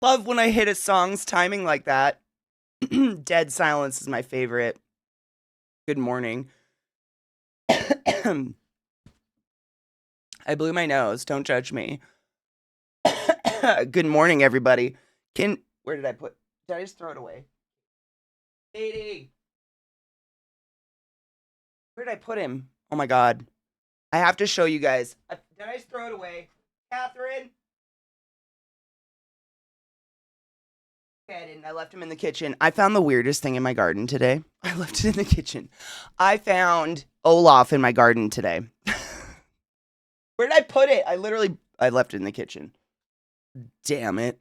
Love when I hit a song's timing like that. Dead silence is my favorite. Good morning. I blew my nose. Don't judge me. Good morning, everybody. Where did I put? Did I just throw it away? Katie, where did I put him? Oh my god. I have to show you guys. Did I just throw it away? Catherine? Okay, I didn't. I left him in the kitchen. I found the weirdest thing in my garden today. I left it in the kitchen. I found Olaf in my garden today. Where did I put it? I left it in the kitchen. Damn it.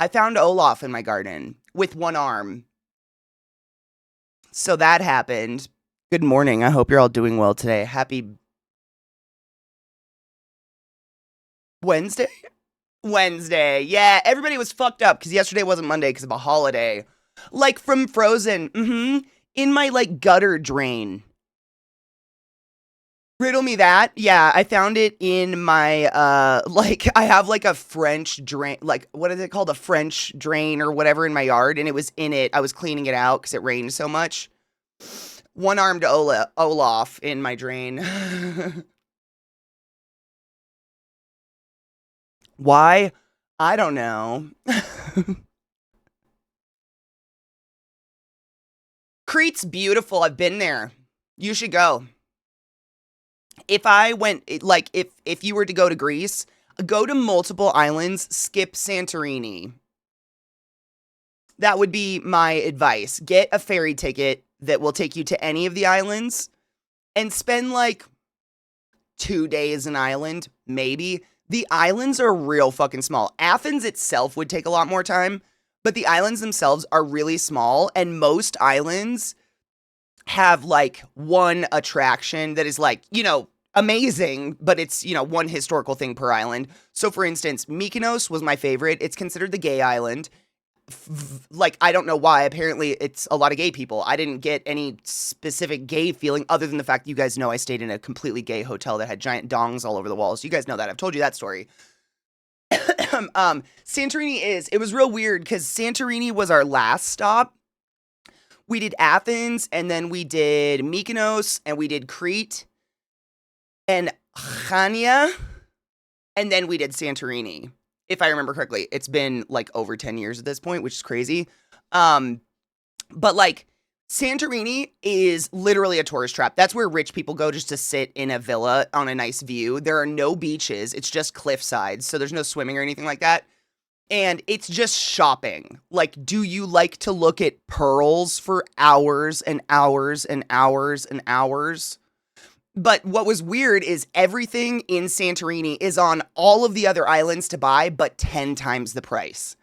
I found Olaf in my garden with one arm. So that happened. Good morning. I hope you're all doing well today. Happy Wednesday? Wednesday. Yeah, everybody was fucked up because yesterday wasn't Monday because of a holiday. Like from Frozen. In my like gutter drain. Riddle me that. Yeah, I found it in my like I have like a French drain, like what is it called? A French drain or whatever in my yard, and it was in it. I was cleaning it out because it rained so much. One-armed Olaf in my drain. Why? I don't know. Crete's beautiful. I've been there. You should go. If I went like if you were to go to Greece, go to multiple islands, skip Santorini. That would be my advice. Get a ferry ticket that will take you to any of the islands and spend like 2 days an island, maybe. The islands are real fucking small. Athens itself would take a lot more time, but the islands themselves are really small, and most islands have like one attraction that is like, amazing, but it's, one historical thing per island. So for instance, Mykonos was my favorite. It's considered the gay island. Like, I don't know why. Apparently, it's a lot of gay people. I didn't get any specific gay feeling other than the fact that you guys know I stayed in a completely gay hotel that had giant dongs all over the walls. You guys know that. I've told you that story. Santorini it was real weird because Santorini was our last stop. We did Athens, and then we did Mykonos, and we did Crete, and Chania, and then we did Santorini. If I remember correctly, it's been like over 10 years at this point, which is crazy. But like Santorini is literally a tourist trap. That's where rich people go just to sit in a villa on a nice view. There are no beaches. It's just cliff sides. So there's no swimming or anything like that. And it's just shopping. Like, do you like to look at pearls for hours and hours and hours and hours? But what was weird is everything in Santorini is on all of the other islands to buy, but 10 times the price.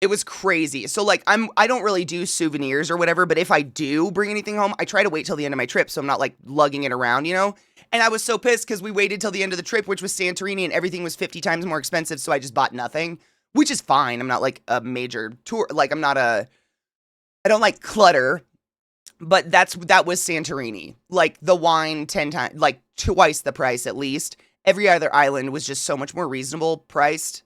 It was crazy. So like I don't really do souvenirs or whatever, but if I do bring anything home, I try to wait till the end of my trip so I'm not like lugging it around, And I was so pissed because we waited till the end of the trip, which was Santorini, and everything was 50 times more expensive, so I just bought nothing, which is fine. I'm not like a major tour, like I don't like clutter. But that was Santorini. Like the wine 10 times, like twice the price at least. Every other island was just so much more reasonable priced.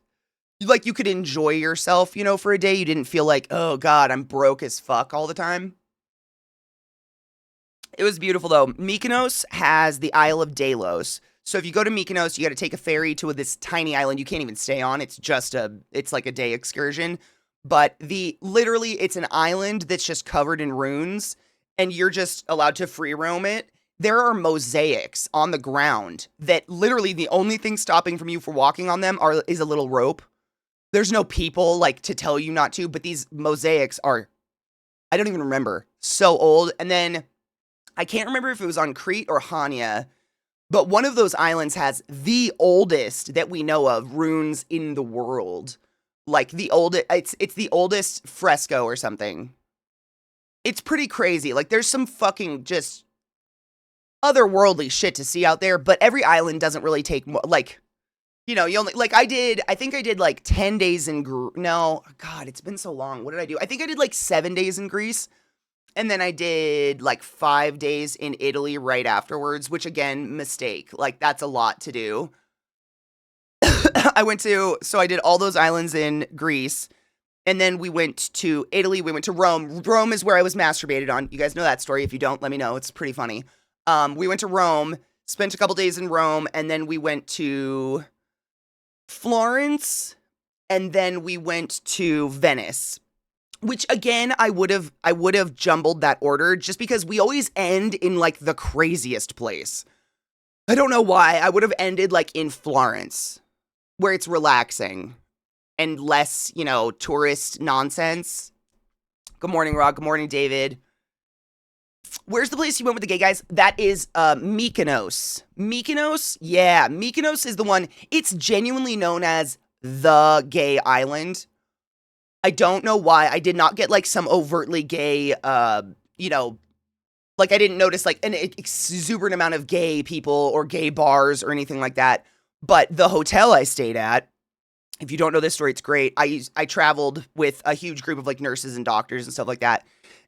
Like you could enjoy yourself, for a day. You didn't feel like, oh God, I'm broke as fuck all the time. It was beautiful though. Mykonos has the Isle of Delos. So if you go to Mykonos, you got to take a ferry to this tiny island you can't even stay on. It's like a day excursion. But it's an island that's just covered in ruins, and you're just allowed to free roam it. There are mosaics on the ground that literally the only thing stopping from you for walking on them is a little rope. There's no people like to tell you not to, but these mosaics are, I don't even remember, so old. And then I can't remember if it was on Crete or Hania, but one of those islands has the oldest that we know of runes in the world. Like it's the oldest fresco or something. It's pretty crazy. Like there's some fucking just otherworldly shit to see out there, but every island doesn't really take more, like, you only, like I think I did like 10 days in, no, God, it's been so long. What did I do? I think I did like 7 days in Greece, and then I did like 5 days in Italy right afterwards, which again, mistake. Like that's a lot to do. I did all those islands in Greece. And then we went to Italy. We went to Rome. Rome is where I was masturbated on. You guys know that story. If you don't, let me know. It's pretty funny. We went to Rome, spent a couple days in Rome, and then we went to Florence, and then we went to Venice. Which again, I would have jumbled that order just because we always end in like the craziest place. I don't know why. I would have ended like in Florence, where it's relaxing and less, tourist nonsense. Good morning, Rob. Good morning, David. Where's the place you went with the gay guys? That is Mykonos. Mykonos? Yeah, Mykonos is the one. It's genuinely known as the gay island. I don't know why. I did not get like some overtly gay, like I didn't notice like an exuberant amount of gay people or gay bars or anything like that. But the hotel I stayed at, if you don't know this story, it's great. I traveled with a huge group of like nurses and doctors and stuff like that.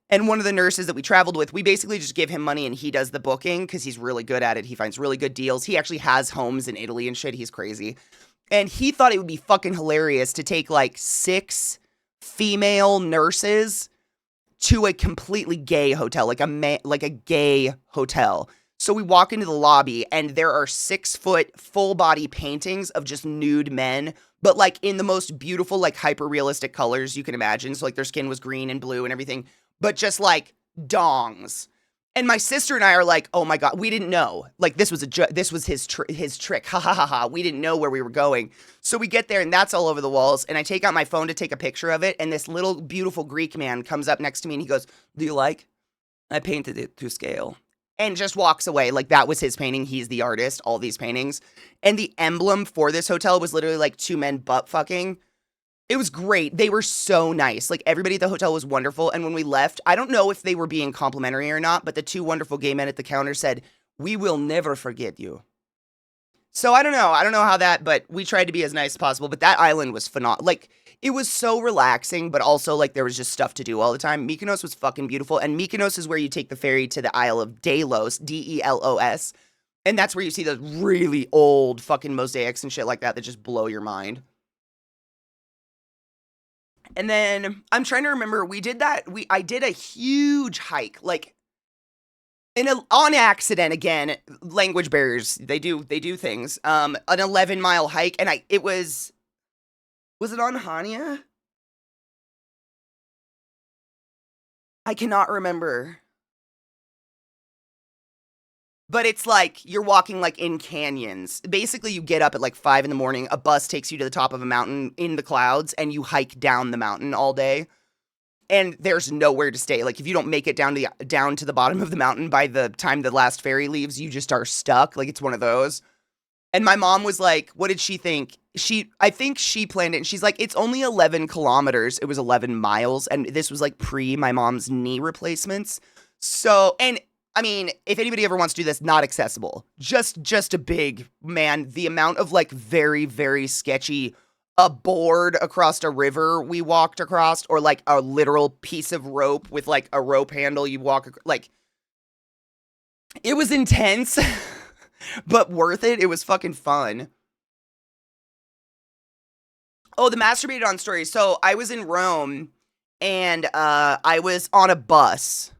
And one of the nurses that we traveled with, we basically just give him money and he does the booking because he's really good at it. He finds really good deals. He actually has homes in Italy and shit. He's crazy. And he thought it would be fucking hilarious to take like 6 female nurses to a completely gay hotel, like a gay hotel. So we walk into the lobby and there are 6-foot full body paintings of just nude men, but like in the most beautiful, like hyper realistic colors you can imagine. So like their skin was green and blue and everything, but just like dongs. And my sister and I are like, oh my God, we didn't know. Like this was his trick. Ha ha ha ha. We didn't know where we were going. So we get there and that's all over the walls. And I take out my phone to take a picture of it. And this little beautiful Greek man comes up next to me and he goes, do you like? I painted it to scale. And just walks away. Like that was his painting. He's the artist, all these paintings. And the emblem for this hotel was literally like 2 men butt fucking. It was great. They were so nice. Like everybody at the hotel was wonderful. And when we left, I don't know if they were being complimentary or not, but the 2 wonderful gay men at the counter said, we will never forget you. So I don't know. I don't know how that, but we tried to be as nice as possible. But that island was phenomenal. Like it was so relaxing, but also like there was just stuff to do all the time. Mykonos was fucking beautiful. And Mykonos is where you take the ferry to the Isle of Delos, Delos. And that's where you see those really old fucking mosaics and shit like that just blow your mind. And then I'm trying to remember, I did a huge hike, like on accident again, language barriers, they do things. An 11-mile hike and was it on Hania? I cannot remember. But it's like you're walking like in canyons. Basically, you get up at like 5 a.m. A bus takes you to the top of a mountain in the clouds and you hike down the mountain all day. And there's nowhere to stay. Like if you don't make it down to the bottom of the mountain by the time the last ferry leaves, you just are stuck. Like it's one of those. And my mom was like, what did she think? I think she planned it. And she's like, it's only 11 kilometers. It was 11 miles. And this was like pre my mom's knee replacements. So, and I mean, if anybody ever wants to do this, not accessible. Just a big, man, the amount of like very, very sketchy, a board across a river we walked across, or like a literal piece of rope with like a rope handle you walk, like, it was intense, but worth it. It was fucking fun. Oh, the masturbated on story. So I was in Rome and I was on a bus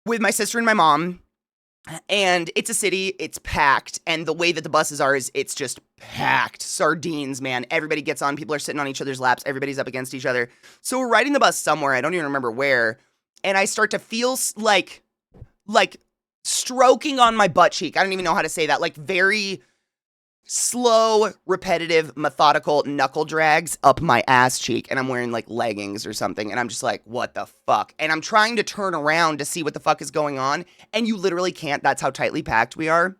with my sister and my mom, and it's a city, it's packed, and the way that the buses are is it's just packed. Sardines, man. Everybody gets on, people are sitting on each other's laps, everybody's up against each other. So we're riding the bus somewhere, I don't even remember where, and I start to feel like stroking on my butt cheek. I don't even know how to say that. Like very slow, repetitive, methodical knuckle drags up my ass cheek, and I'm wearing like leggings or something, and I'm just like, what the fuck? And I'm trying to turn around to see what the fuck is going on, and you literally can't. That's how tightly packed we are.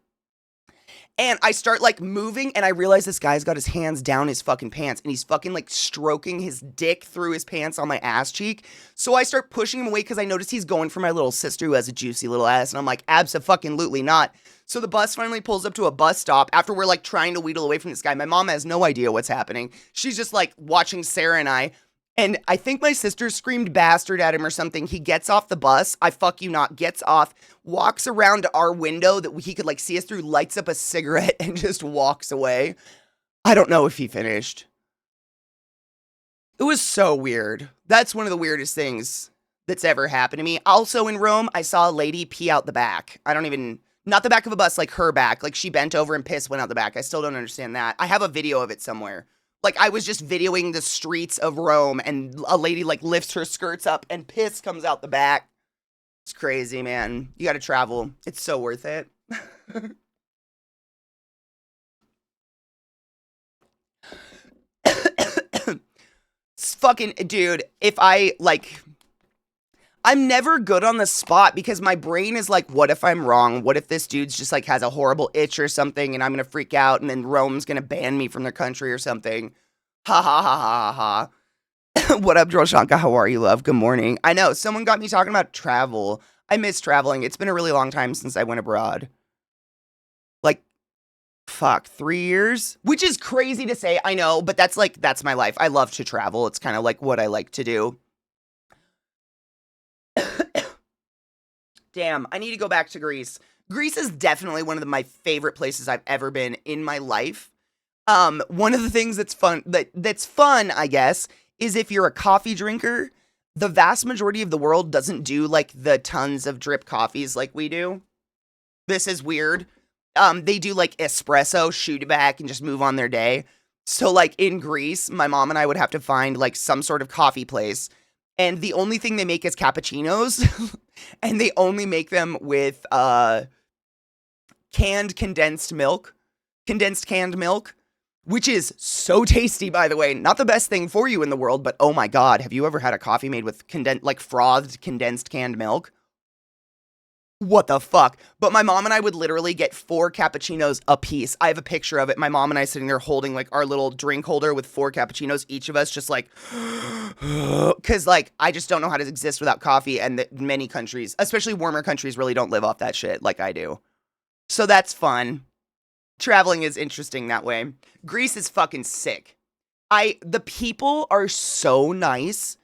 And I start like moving, and I realize this guy's got his hands down his fucking pants, and he's fucking like stroking his dick through his pants on my ass cheek. So I start pushing him away because I notice he's going for my little sister who has a juicy little ass, and I'm like, abso-fucking-lutely not. So the bus finally pulls up to a bus stop after we're like trying to wheedle away from this guy. My mom has no idea what's happening. She's just like watching Sarah and I. And I think my sister screamed bastard at him or something. He gets off the bus. I fuck you not. Gets off, walks around to our window that he could like see us through, lights up a cigarette and just walks away. I don't know if he finished. It was so weird. That's one of the weirdest things that's ever happened to me. Also in Rome, I saw a lady pee out the back. I don't even, not the back of a bus, like her back. Like she bent over and piss went out the back. I still don't understand that. I have a video of it somewhere. Like I was just videoing the streets of Rome and a lady like lifts her skirts up and piss comes out the back. It's crazy, man. You gotta travel. It's so worth it. It's fucking, dude, if I, like, I'm never good on the spot because my brain is like, what if I'm wrong? What if this dude's just like has a horrible itch or something and I'm gonna freak out and then Rome's gonna ban me from their country or something? Ha ha ha ha ha ha. What up, Droshanka? How are you, love? Good morning. I know, someone got me talking about travel. I miss traveling. It's been a really long time since I went abroad. Like, fuck, 3 years? Which is crazy to say, I know, but that's like, that's my life. I love to travel. It's kind of like what I like to do. Damn, I need to go back to Greece. Greece is definitely one of my favorite places I've ever been in my life. One of the things that's fun, I guess, is if you're a coffee drinker, the vast majority of the world doesn't do like the tons of drip coffees like we do. This is weird. They do like espresso, shoot it back, and just move on their day. So like in Greece, my mom and I would have to find like some sort of coffee place. And the only thing they make is cappuccinos. And they only make them with condensed canned milk, which is so tasty, by the way. Not the best thing for you in the world, but oh my God, have you ever had a coffee made with frothed condensed canned milk? What the fuck? But my mom and I would literally get 4 cappuccinos a piece. I have a picture of it. My mom and I sitting there holding like our little drink holder with 4 cappuccinos, each of us just like, because like I just don't know how to exist without coffee. And many countries, especially warmer countries, really don't live off that shit like I do. So that's fun. Traveling is interesting that way. Greece is fucking sick. The people are so nice.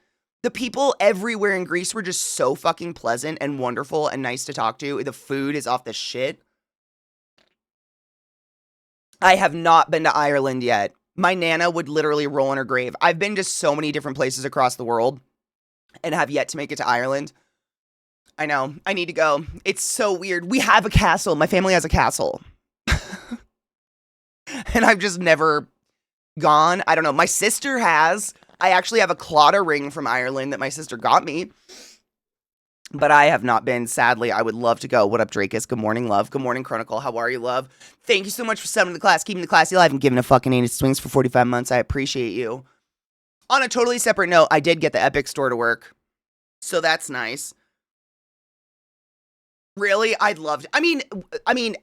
The people everywhere in Greece were just so fucking pleasant and wonderful and nice to talk to. The food is off the shit. I have not been to Ireland yet. My Nana would literally roll in her grave. I've been to so many different places across the world and have yet to make it to Ireland. I know. I need to go. It's so weird. We have a castle. My family has a castle. And I've just never gone. I don't know. My sister has. I actually have a Clotta ring from Ireland that my sister got me. But I have not been, sadly. I would love to go. What up, Drakus? Good morning, love. Good morning, Chronicle. How are you, love? Thank you so much for summoning the class, keeping the classy alive, and giving a fucking 80 swings for 45 months. I appreciate you. On a totally separate note, I did get the Epic store to work. So that's nice. Really? I'd love to. I mean,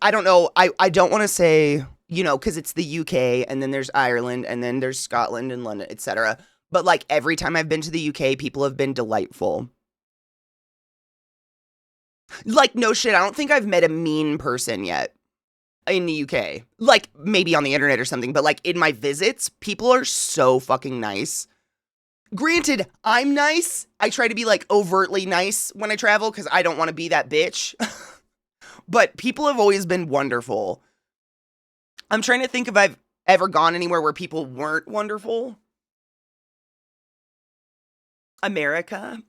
I don't know. I don't want to say, you know, because it's the UK, and then there's Ireland, and then there's Scotland and London, etc. But like every time I've been to the UK, people have been delightful. Like, no shit, I don't think I've met a mean person yet in the UK. Like, maybe on the internet or something, but like in my visits, people are so fucking nice. Granted, I'm nice. I try to be like overtly nice when I travel because I don't want to be that bitch. But people have always been wonderful. I'm trying to think if I've ever gone anywhere where people weren't wonderful. America.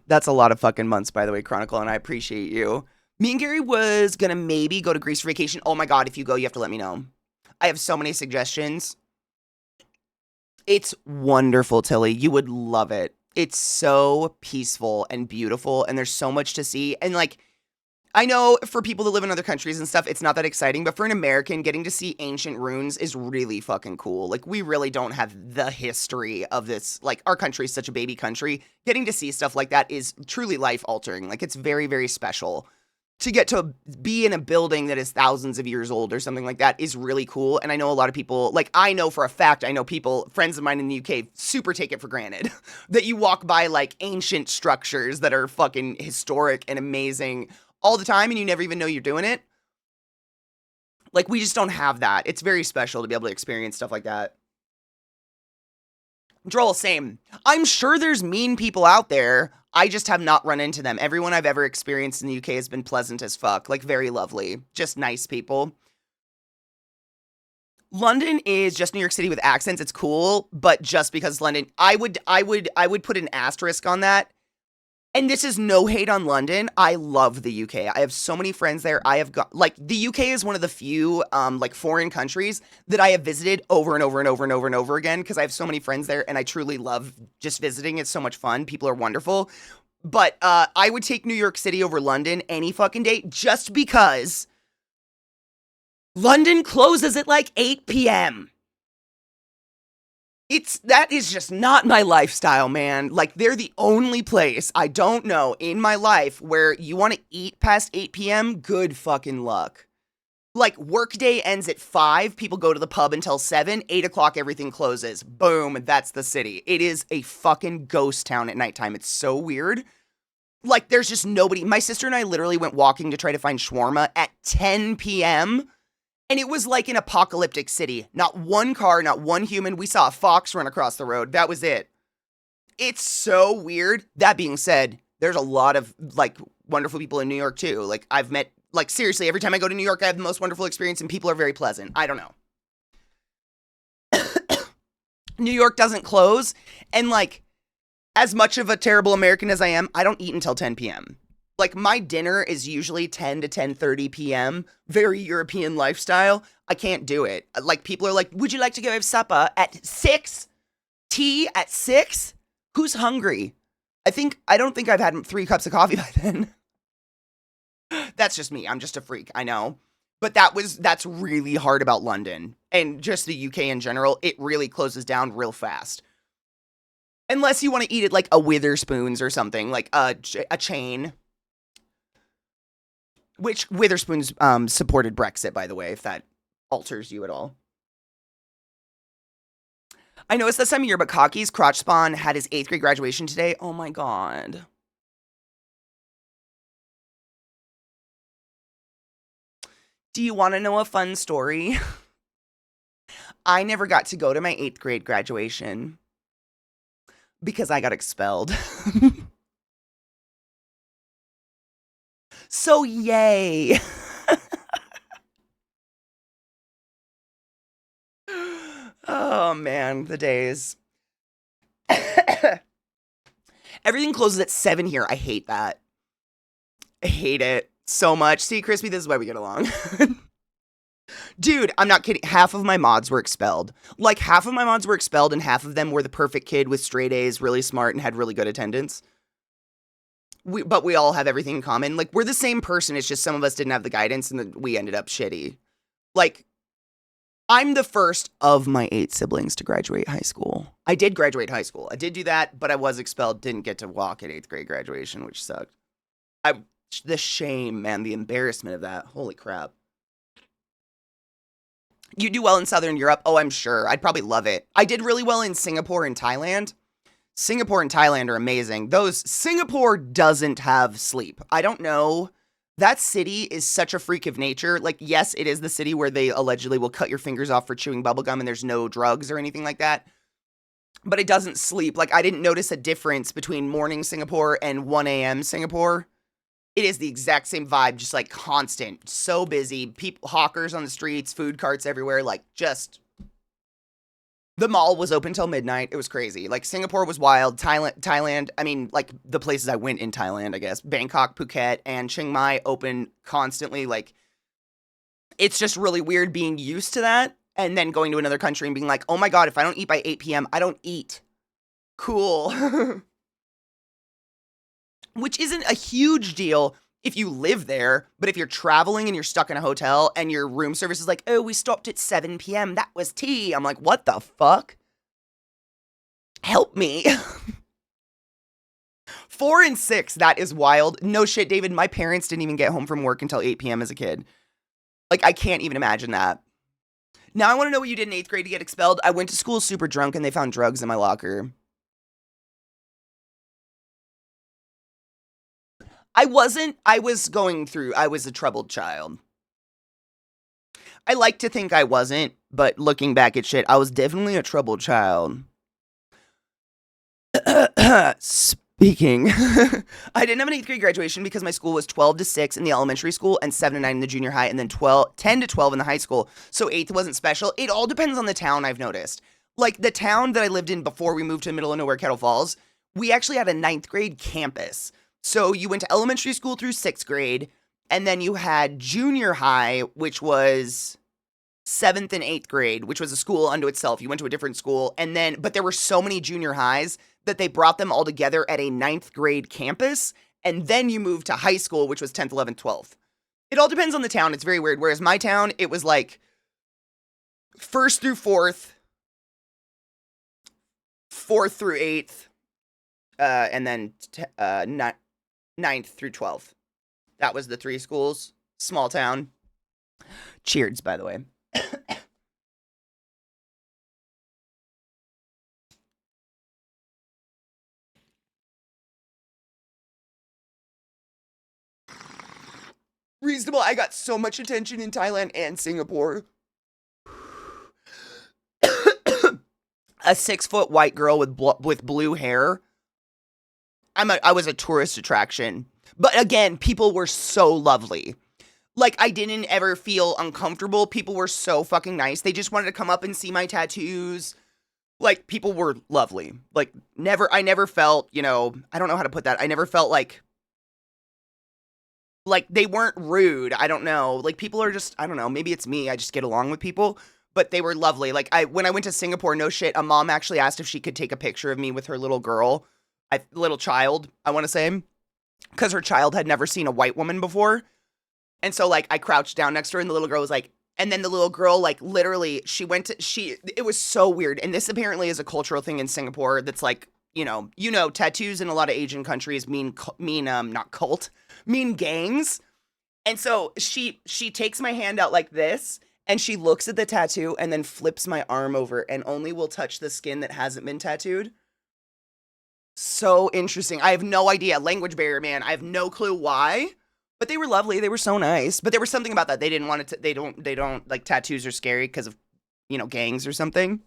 That's a lot of fucking months, by the way, Chronicle, and I appreciate you. Me and Gary was gonna maybe go to Greece for vacation. Oh my God, if you go, you have to let me know. I have so many suggestions. It's wonderful, Tilly. You would love it. It's so peaceful and beautiful, and there's so much to see. And like, I know for people that live in other countries and stuff, it's not that exciting, but for an American, getting to see ancient ruins is really fucking cool. Like, we really don't have the history of this. Like, our country is such a baby country. Getting to see stuff like that is truly life-altering. Like, it's very, very special. To get to be in a building that is thousands of years old or something like that is really cool. And I know a lot of people, like, I know for a fact, I know people, friends of mine in the UK, super take it for granted that you walk by, like, ancient structures that are fucking historic and amazing all the time and you never even know you're doing it. Like, we just don't have that. It's very special to be able to experience stuff like that. Droll, same. I'm sure there's mean people out there. I just have not run into them. Everyone I've ever experienced in the UK has been pleasant as fuck. Like, very lovely. Just nice people. London is just New York City with accents. It's cool, but just because London, I would put an asterisk on that. And this is no hate on London. I love the UK. I have so many friends there. I have got like the UK is one of the few like foreign countries that I have visited over and over and over and over and over again because I have so many friends there and I truly love just visiting. It's so much fun. People are wonderful. But I would take New York City over London any fucking day just because London closes at like 8 p.m. That is just not my lifestyle, man. Like, they're the only place I don't know in my life where you want to eat past 8 p.m. Good fucking luck. Like, workday ends at 5, people go to the pub until 7, 8 o'clock, everything closes. Boom, that's the city. It is a fucking ghost town at nighttime. It's so weird. Like, there's just nobody. My sister and I literally went walking to try to find shawarma at 10 p.m., and it was like an apocalyptic city. Not one car, not one human. We saw a fox run across the road. That was it. It's so weird. That being said, there's a lot of, like, wonderful people in New York, too. Like, I've met, like, seriously, every time I go to New York, I have the most wonderful experience, and people are very pleasant. I don't know. New York doesn't close, and, like, as much of a terrible American as I am, I don't eat until 10 p.m. Like, my dinner is usually 10 to 10:30 p.m. Very European lifestyle. I can't do it. Like, people are like, would you like to go have supper at 6? Tea at 6? Who's hungry? I don't think I've had 3 cups of coffee by then. That's just me. I'm just a freak. I know. But that's really hard about London and just the UK in general. It really closes down real fast. Unless you want to eat it like a Witherspoons or something, like a chain. Which Witherspoons supported Brexit, by the way, if that alters you at all. I know it's this time of year, but Cocky's crotch spawn had his 8th grade graduation today. Oh my god. Do you want to know a fun story? I never got to go to my 8th grade graduation because I got expelled. So yay. Oh man, the days. Everything closes at 7 here. I hate that. I hate it so much. See, Crispy, this is why we get along. Dude, I'm not kidding. Half of my mods were expelled. Like, half of my mods were expelled, and half of them were the perfect kid with straight A's, really smart, and had really good attendance. But we all have everything in common. Like, we're the same person. It's just some of us didn't have the guidance, and then we ended up shitty. Like, I'm the first of my 8 siblings to graduate high school. I did graduate high school. I did do that, but I was expelled. Didn't get to walk at 8th grade graduation, which sucked. The shame, man. The embarrassment of that. Holy crap. You do well in Southern Europe? Oh, I'm sure. I'd probably love it. I did really well in Singapore and Thailand. Singapore and Thailand are amazing. Singapore doesn't have sleep. I don't know. That city is such a freak of nature. Like, yes, it is the city where they allegedly will cut your fingers off for chewing bubblegum and there's no drugs or anything like that. But it doesn't sleep. Like, I didn't notice a difference between morning Singapore and 1 a.m. Singapore. It is the exact same vibe, just like constant, so busy, people, hawkers on the streets, food carts everywhere, like just, the mall was open till midnight. It was crazy. Like, Singapore was wild. Thailand, I mean, like, the places I went in Thailand, I guess, Bangkok, Phuket, and Chiang Mai open constantly. Like, it's just really weird being used to that, and then going to another country and being like, oh my god, if I don't eat by 8 p.m., I don't eat. Cool. Which isn't a huge deal if you live there, but if you're traveling and you're stuck in a hotel and your room service is like, oh, we stopped at 7 p.m., that was tea. I'm like, what the fuck? Help me. 4 and 6, that is wild. No shit, David, my parents didn't even get home from work until 8 p.m. as a kid. Like, I can't even imagine that. Now I want to know what you did in 8th grade to get expelled. I went to school super drunk and they found drugs in my locker. I was a troubled child. I like to think I wasn't, but looking back at shit, I was definitely a troubled child. Speaking, I didn't have an 8th grade graduation because my school was 12 to 6 in the elementary school and 7 to 9 in the junior high and then 10 to 12 in the high school. So 8th wasn't special. It all depends on the town, I've noticed. Like the town that I lived in before we moved to the middle of nowhere, Kettle Falls, we actually had a 9th grade campus. So you went to elementary school through 6th grade, and then you had junior high, which was 7th and 8th grade, which was a school unto itself. You went to a different school, and then, but there were so many junior highs that they brought them all together at a 9th grade campus, and then you moved to high school, which was 10th, 11th, 12th. It all depends on the town. It's very weird. Whereas my town, it was like 1st through 4th, 4th through 8th, and then 9th through 12th. That was the 3 schools. Small town. Cheers, by the way. Reasonable. I got so much attention in Thailand and Singapore. A 6-foot white girl with blue hair. I was a tourist attraction. But again, people were so lovely. Like, I didn't ever feel uncomfortable. People were so fucking nice. They just wanted to come up and see my tattoos. Like, people were lovely. Like, I never felt, I don't know how to put that. I never felt like they weren't rude. I don't know. Like, people are just, I don't know. Maybe it's me. I just get along with people. But they were lovely. Like, when I went to Singapore, no shit, a mom actually asked if she could take a picture of me with her little girl. Little child, I want to say. Because her child had never seen a white woman before. And so, like, I crouched down next to her, and the little girl was like, and then the little girl, like, literally, it was so weird. And this apparently is a cultural thing in Singapore that's like, tattoos in a lot of Asian countries mean gangs. And so she takes my hand out like this, and she looks at the tattoo and then flips my arm over and only will touch the skin that hasn't been tattooed. So interesting. I have no idea. Language barrier, man. I have no clue why. But they were lovely. They were so nice. But there was something about that. They didn't want it to, they don't, like, tattoos are scary because of, gangs or something.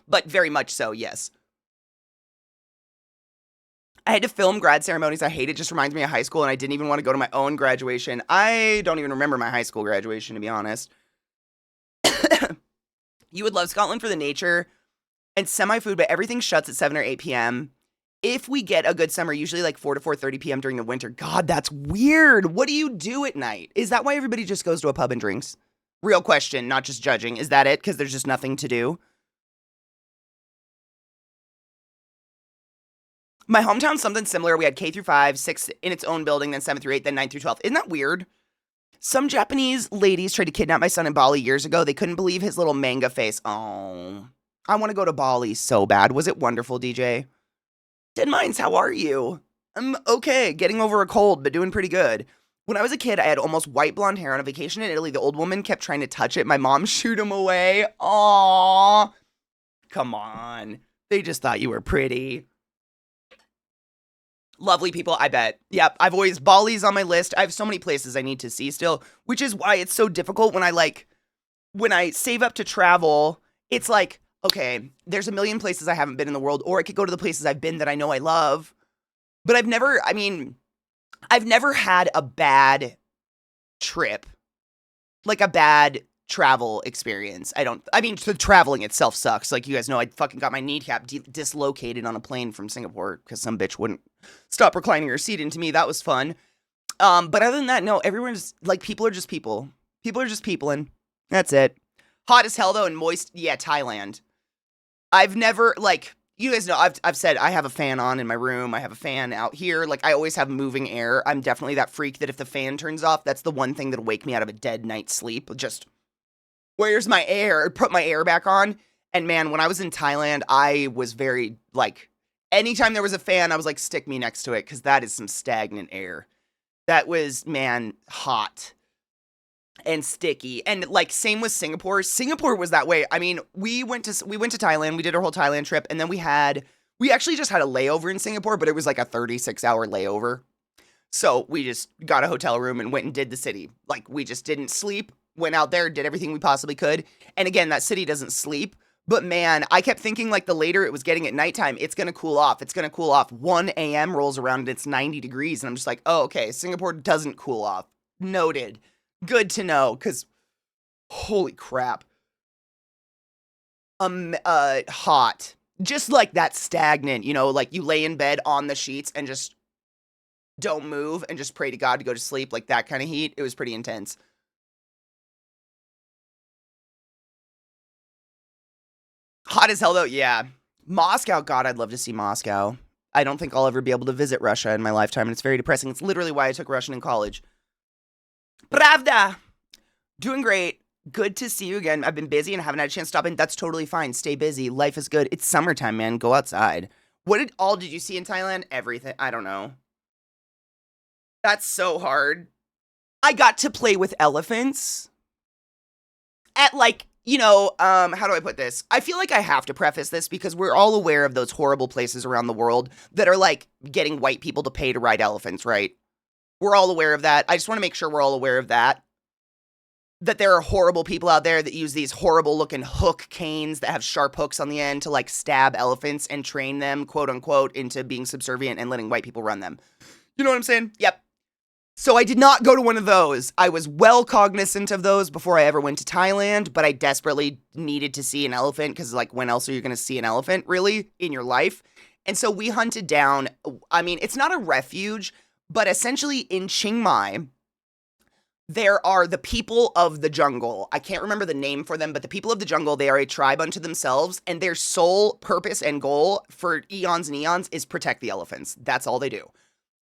But very much so, yes. I had to film grad ceremonies. I hate it. Just reminds me of high school, and I didn't even want to go to my own graduation. I don't even remember my high school graduation, to be honest. You would love Scotland for the nature and semi-food, but everything shuts at 7 or 8 p.m. If we get a good summer, usually like 4 to 4:30 p.m. during the winter. God, that's weird. What do you do at night? Is that why everybody just goes to a pub and drinks? Real question, not just judging. Is that it? Because there's just nothing to do? My hometown's something similar. We had K through 5, 6 in its own building, then 7 through 8, then 9 through 12. Isn't that weird? Some Japanese ladies tried to kidnap my son in Bali years ago. They couldn't believe his little manga face. Oh, I want to go to Bali so bad. Was it wonderful, DJ? Dead Minds, how are you? I'm okay, getting over a cold, but doing pretty good. When I was a kid, I had almost white blonde hair on a vacation in Italy. The old woman kept trying to touch it. My mom shooed him away. Aww. Come on. They just thought you were pretty. Lovely people, I bet. Yep, Bali's on my list. I have so many places I need to see still, which is why it's so difficult when I save up to travel. It's like, okay, there's a million places I haven't been in the world, or I could go to the places I've been that I know I love. But I've never had a bad trip, like a bad travel experience. The traveling itself sucks. Like, you guys know, I fucking got my kneecap dislocated on a plane from Singapore because some bitch wouldn't stop reclining her seat into me. That was fun. But other than that, no, everyone's like, people are just people. People are just people, and that's it. Hot as hell though, and moist. Yeah, Thailand. I've never, like, you guys know, I've said I have a fan on in my room. I have a fan out here. Like, I always have moving air. I'm definitely that freak that if the fan turns off, that's the one thing that'll wake me out of a dead night's sleep. Just, where's my air? Put my air back on. And man, when I was in Thailand, I was very, like, anytime there was a fan, I was like, stick me next to it, because that is some stagnant air. That was, man, hot and sticky. And like, same with Singapore. Singapore was that way. I mean, we went to Thailand. We did our whole Thailand trip, and then we actually just had a layover in Singapore, but it was like a 36-hour layover. So we just got a hotel room and went and did the city. Like, we just didn't sleep, went out there, did everything we possibly could. And again, that city doesn't sleep, But man, I kept thinking like the later it was getting at nighttime, it's gonna cool off. It's gonna cool off. 1 a.m. rolls around and it's 90 degrees. And I'm just like, oh, okay, Singapore doesn't cool off. Noted. Good to know, because holy crap. Hot. Just like that stagnant, like you lay in bed on the sheets and just don't move and just pray to God to go to sleep, like that kind of heat. It was pretty intense. Hot as hell though, yeah. Moscow, God, I'd love to see Moscow. I don't think I'll ever be able to visit Russia in my lifetime, and it's very depressing. It's literally why I took Russian in college. Pravda! Doing great. Good to see you again. I've been busy and haven't had a chance to stop in. That's totally fine. Stay busy. Life is good. It's summertime, man. Go outside. What did you see in Thailand? Everything. I don't know. That's so hard. I got to play with elephants at like, how do I put this? I feel like I have to preface this because we're all aware of those horrible places around the world that are like getting white people to pay to ride elephants, right? We're all aware of that. I just want to make sure we're all aware of that. That there are horrible people out there that use these horrible looking hook canes that have sharp hooks on the end to like stab elephants and train them, quote unquote, into being subservient and letting white people run them. You know what I'm saying? Yep. So I did not go to one of those. I was well cognizant of those before I ever went to Thailand, but I desperately needed to see an elephant because, like, when else are you going to see an elephant, really, in your life? And so we hunted down, I mean, it's not a refuge, but essentially in Chiang Mai, there are the people of the jungle. I can't remember the name for them, but the people of the jungle, they are a tribe unto themselves, and their sole purpose and goal for eons and eons is protect the elephants. That's all they do.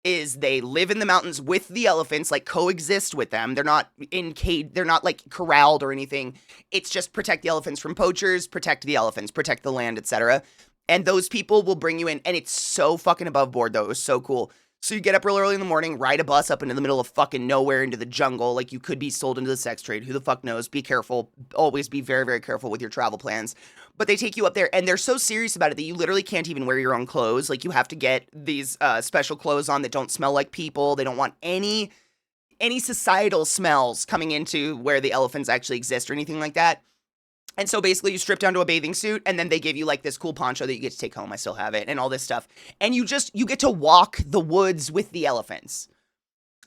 Is they live in the mountains with the elephants, like coexist with them. They're not in cage, they're not like corralled or anything. It's just protect the elephants from poachers, protect the elephants, protect the land, etc. And those people will bring you in, and it's so fucking above board though. It was so cool. So you get up real early in the morning, ride a bus up into the middle of fucking nowhere into the jungle, like you could be sold into the sex trade. Who the fuck knows? Be careful. Always be very, very careful with your travel plans. But they take you up there, and they're so serious about it that you literally can't even wear your own clothes. Like, you have to get these special clothes on that don't smell like people. They don't want any societal smells coming into where the elephants actually exist or anything like that. And so basically you strip down to a bathing suit, and then they give you like this cool poncho that you get to take home. I still have it, and all this stuff. And you get to walk the woods with the elephants.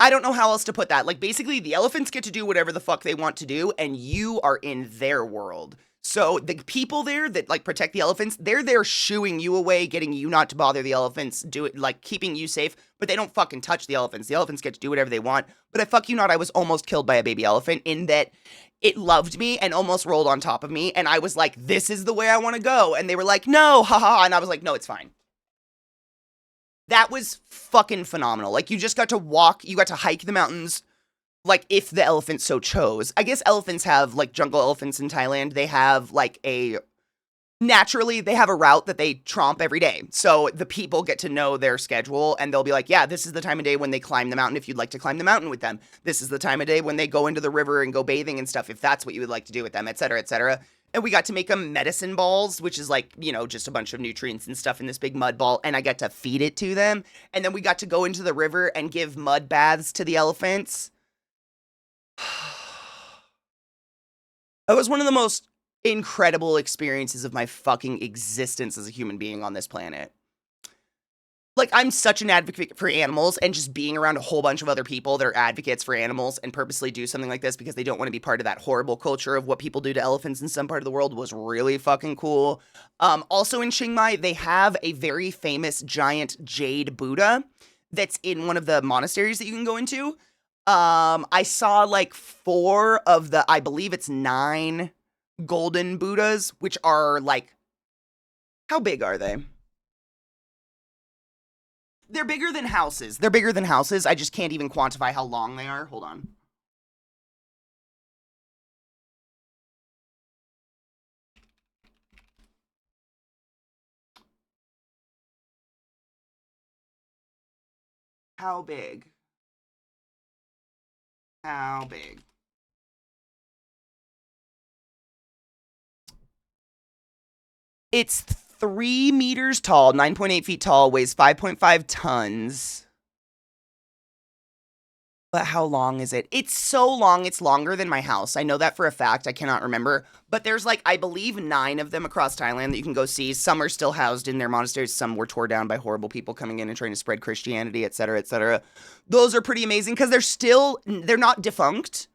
I don't know how else to put that. Like, basically the elephants get to do whatever the fuck they want to do, and you are in their world. So the people there that like protect the elephants, they're there shooing you away, getting you not to bother the elephants, do it like keeping you safe, but they don't fucking touch the elephants. The elephants get to do whatever they want. But I fuck you not, I was almost killed by a baby elephant in that it loved me and almost rolled on top of me, and I was like, this is the way I want to go. And they were like, no, haha, and I was like, no, it's fine. That was fucking phenomenal. Like, you just got to walk, you got to hike the mountains, like, if the elephant so chose. I guess elephants have, like, jungle elephants in Thailand, they have, like, naturally, they have a route that they tromp every day. So the people get to know their schedule, and they'll be like, yeah, this is the time of day when they climb the mountain if you'd like to climb the mountain with them. This is the time of day when they go into the river and go bathing and stuff, if that's what you would like to do with them, etc., etc. And we got to make them medicine balls, which is like, just a bunch of nutrients and stuff in this big mud ball, and I got to feed it to them. And then we got to go into the river and give mud baths to the elephants. That was one of the most incredible experiences of my fucking existence as a human being on this planet. Like, I'm such an advocate for animals, and just being around a whole bunch of other people that are advocates for animals and purposely do something like this because they don't want to be part of that horrible culture of what people do to elephants in some part of the world was really fucking cool. Also in Chiang Mai, they have a very famous giant jade Buddha that's in one of the monasteries that you can go into. I saw like 4 of the, I believe it's 9 golden Buddhas, which are like, how big are they? They're bigger than houses. They're bigger than houses. I just can't even quantify how long they are. Hold on. How big? How big? It's 3 meters tall, 9.8 feet tall, weighs 5.5 tons. But how long is it? It's so long, it's longer than my house. I know that for a fact. I cannot remember. But there's like, I believe 9 of them across Thailand that you can go see. Some are still housed in their monasteries. Some were torn down by horrible people coming in and trying to spread Christianity, et cetera, et cetera. Those are pretty amazing because they're not defunct.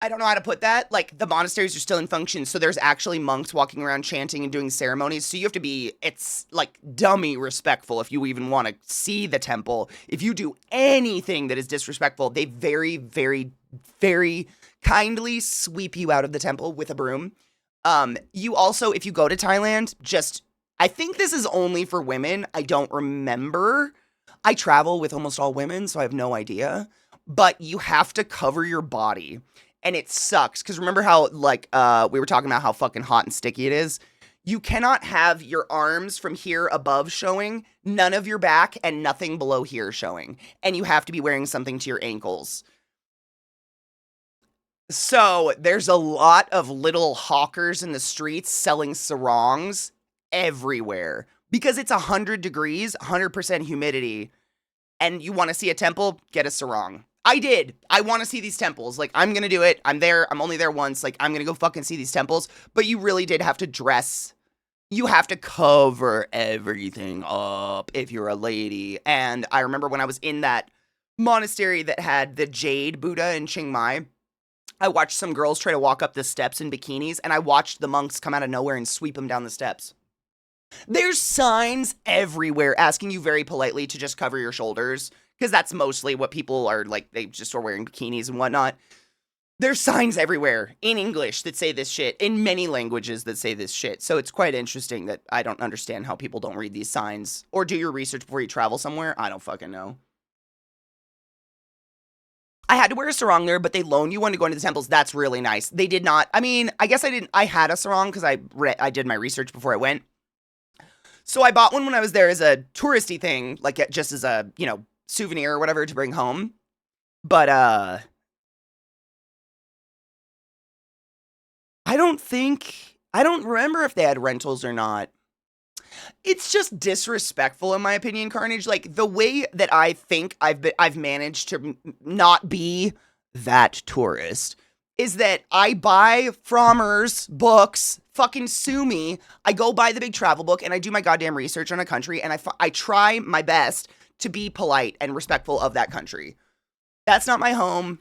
I don't know how to put that. Like, the monasteries are still in function, so there's actually monks walking around chanting and doing ceremonies. So you have to be, it's like dummy respectful if you even want to see the temple. If you do anything that is disrespectful, they very, very, very kindly sweep you out of the temple with a broom. You also, if you go to Thailand, I think this is only for women. I don't remember. I travel with almost all women, so I have no idea. But you have to cover your body. And it sucks, because remember how, like, we were talking about how fucking hot and sticky it is? You cannot have your arms from here above showing, none of your back, and nothing below here showing. And you have to be wearing something to your ankles. So, there's a lot of little hawkers in the streets selling sarongs everywhere. Because it's 100 degrees, 100% humidity, and you want to see a temple, get a sarong. I did. I want to see these temples. Like, I'm going to do it. I'm there. I'm only there once. Like, I'm going to go fucking see these temples. But you really did have to dress. You have to cover everything up if you're a lady. And I remember when I was in that monastery that had the Jade Buddha in Chiang Mai, I watched some girls try to walk up the steps in bikinis, and I watched the monks come out of nowhere and sweep them down the steps. There's signs everywhere asking you very politely to just cover your shoulders. Because that's mostly what people are, like, they just are wearing bikinis and whatnot. There's signs everywhere in English that say this shit, in many languages that say this shit. So it's quite interesting that I don't understand how people don't read these signs. Or do your research before you travel somewhere. I don't fucking know. I had to wear a sarong there, but they loan you one to go into the temples. That's really nice. They did not. I mean, I guess I didn't. I had a sarong because I did my research before I went. So I bought one when I was there as a touristy thing, like just as a, souvenir or whatever to bring home. But I don't remember if they had rentals or not. It's just disrespectful in my opinion, Carnage. Like, the way that I think I've managed to not be that tourist is that I buy Frommer's books, fucking sue me. I go buy the big travel book and I do my goddamn research on a country, and I try my best to be polite and respectful of that country. That's not my home.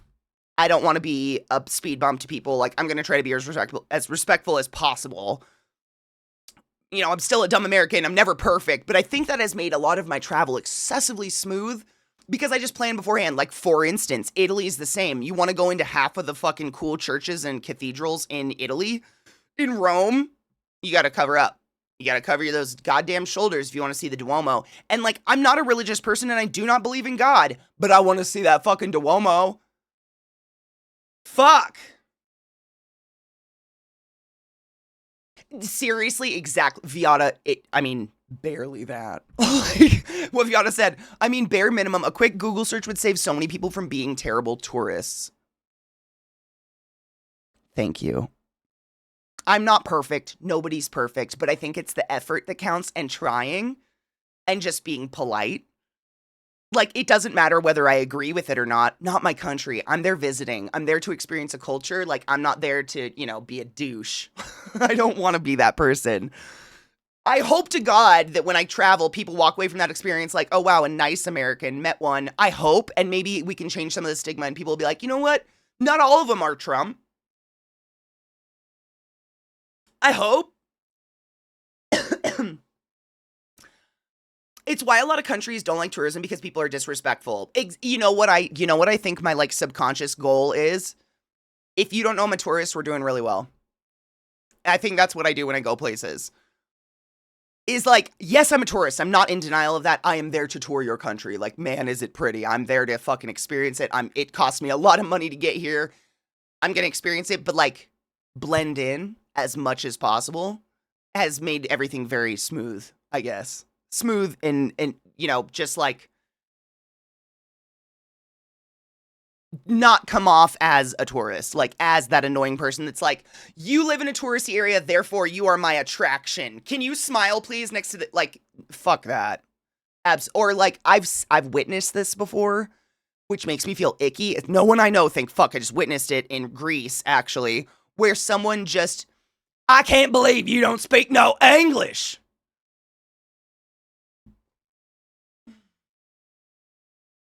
I don't want to be a speed bump to people. Like, I'm going to try to be as respectful as possible. I'm still a dumb American. I'm never perfect, but I think that has made a lot of my travel excessively smooth because I just plan beforehand. Like, for instance, Italy's the same. You want to go into half of the fucking cool churches and cathedrals in Italy? In Rome, you got to cover up. You got to cover those goddamn shoulders if you want to see the Duomo. And, like, I'm not a religious person and I do not believe in God, but I want to see that fucking Duomo. Fuck. Seriously, exactly. Viata, barely that. What Viata said, bare minimum, a quick Google search would save so many people from being terrible tourists. Thank you. I'm not perfect. Nobody's perfect, but I think it's the effort that counts and trying and just being polite. Like, it doesn't matter whether I agree with it or not. Not my country. I'm there visiting. I'm there to experience a culture. Like, I'm not there to, be a douche. I don't want to be that person. I hope to God that when I travel, people walk away from that experience like, oh, wow, a nice American, met one. I hope, and maybe we can change some of the stigma and people will be like, you know what? Not all of them are Trump. I hope. It's why a lot of countries don't like tourism, because people are disrespectful. You know what I think my, like, subconscious goal is? If you don't know I'm a tourist, we're doing really well. I think that's what I do when I go places. Is like, yes, I'm a tourist. I'm not in denial of that. I am there to tour your country. Like, man, is it pretty. I'm there to fucking experience it. It cost me a lot of money to get here. I'm gonna experience it, but, like, blend in as much as possible has made everything very smooth, I guess. Smooth and just like not come off as a tourist, like as that annoying person that's like, you live in a touristy area, therefore you are my attraction. Can you smile please next to the, like, fuck that. Or like I've witnessed this before which makes me feel icky. No one I know think, fuck, I just witnessed it in Greece, actually, where someone just, I can't believe you don't speak no English.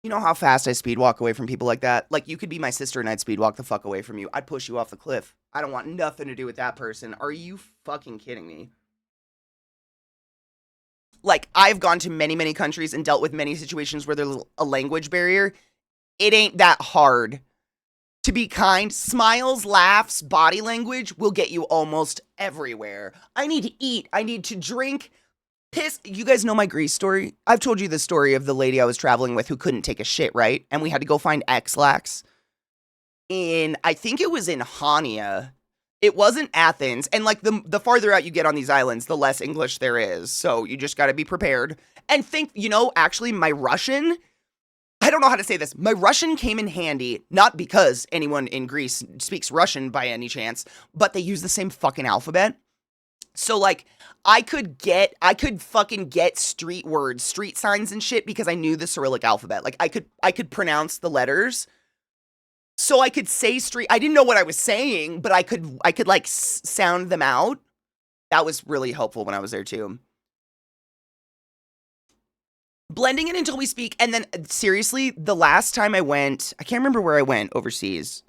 You know how fast I speed walk away from people like that? Like, you could be my sister and I'd speed walk the fuck away from you. I'd push you off the cliff. I don't want nothing to do with that person. Are you fucking kidding me? Like, I've gone to many, many countries and dealt with many situations where there's a language barrier. It ain't that hard to be kind. Smiles, laughs, body language will get you almost everywhere. I need to eat. I need to drink. Piss. You guys know my Greece story? I've told you the story of the lady I was traveling with who couldn't take a shit, right? And we had to go find X-Lax I think it was in Hania. It wasn't Athens. And like the farther out you get on these islands, the less English there is. So you just got to be prepared. And think, actually my Russian, I don't know how to say this. My Russian came in handy, not because anyone in Greece speaks Russian by any chance, but they use the same fucking alphabet. So like I could fucking get street words, street signs and shit because I knew the Cyrillic alphabet. Like I could pronounce the letters. So I could say street. I didn't know what I was saying, but I could like sound them out. That was really helpful when I was there too. Blending it until we speak. And then seriously, the last time I went, I can't remember where I went overseas,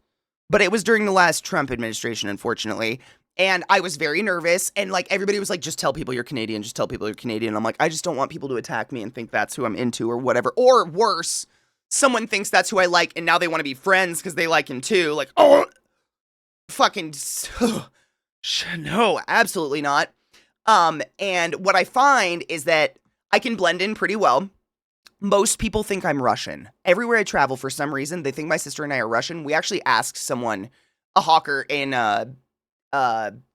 but it was during the last Trump administration, unfortunately. And I was very nervous, and like everybody was like, just tell people you're Canadian, just tell people you're Canadian. I'm like, I just don't want people to attack me and think that's who I'm into or whatever. Or worse, someone thinks that's who I like, and now they want to be friends because they like him too. Like, oh, fucking, no, absolutely not. And what I find is that I can blend in pretty well. Most people think I'm Russian. Everywhere I travel, for some reason, they think my sister and I are Russian. We actually asked someone, a hawker in,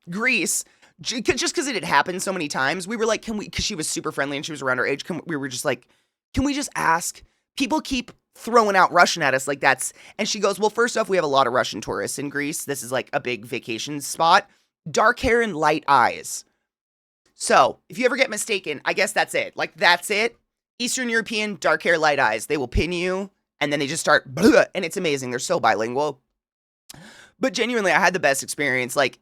Greece, just because it had happened so many times, we were like, because she was super friendly and she was around our age, we were just like, can we just ask? People keep throwing out Russian at us like that's, and she goes, well, first off, we have a lot of Russian tourists in Greece. This is like a big vacation spot. Dark hair and light eyes. So if you ever get mistaken, I guess that's it. Like, that's it. Eastern European, dark hair, light eyes. They will pin you, and then they just start, and it's amazing. They're so bilingual. But genuinely, I had the best experience. Like,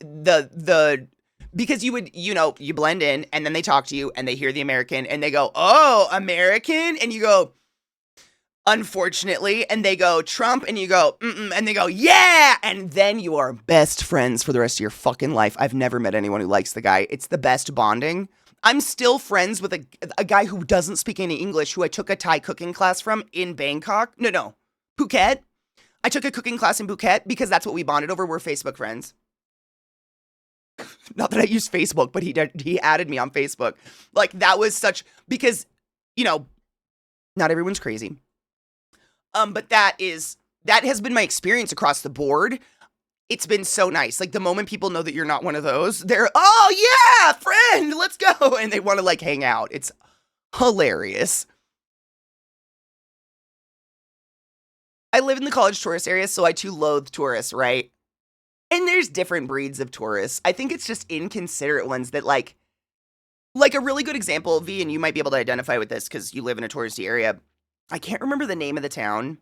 because you blend in, and then they talk to you, and they hear the American, and they go, oh, American? And you go, unfortunately, and they go, Trump, and you go, and they go, yeah! And then you are best friends for the rest of your fucking life. I've never met anyone who likes the guy. It's the best bonding. I'm still friends with a guy who doesn't speak any English, who I took a Thai cooking class from in Bangkok. No, Phuket. I took a cooking class in Phuket because that's what we bonded over. We're Facebook friends. Not that I use Facebook, but he added me on Facebook. Like, that was because, not everyone's crazy. But that has been my experience across the board. It's been so nice. Like, the moment people know that you're not one of those, they're, oh yeah, friend, let's go. And they want to like hang out. It's hilarious. I live in the college tourist area, so I too loathe tourists, right? And there's different breeds of tourists. I think it's just inconsiderate ones that like a really good example, V, and you might be able to identify with this because you live in a touristy area. I can't remember the name of the town.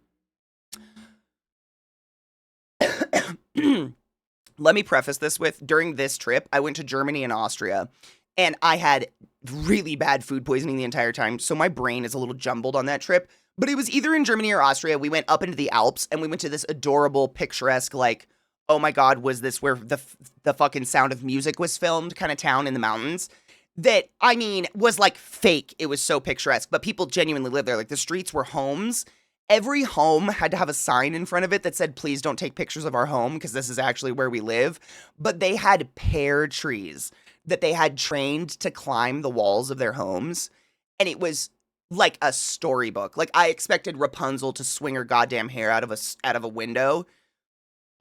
Let me preface this with, during this trip, I went to Germany and Austria, and I had really bad food poisoning the entire time, so my brain is a little jumbled on that trip. But it was either in Germany or Austria. We went up into the Alps, and we went to this adorable, picturesque, like, oh my God, was this where the fucking Sound of Music was filmed kind of town in the mountains? That, I mean, was like fake. It was so picturesque, but people genuinely lived there. Like, the streets were homes. Every home had to have a sign in front of it that said, please don't take pictures of our home because this is actually where we live. But they had pear trees that they had trained to climb the walls of their homes. And it was like a storybook. Like, I expected Rapunzel to swing her goddamn hair out of a window.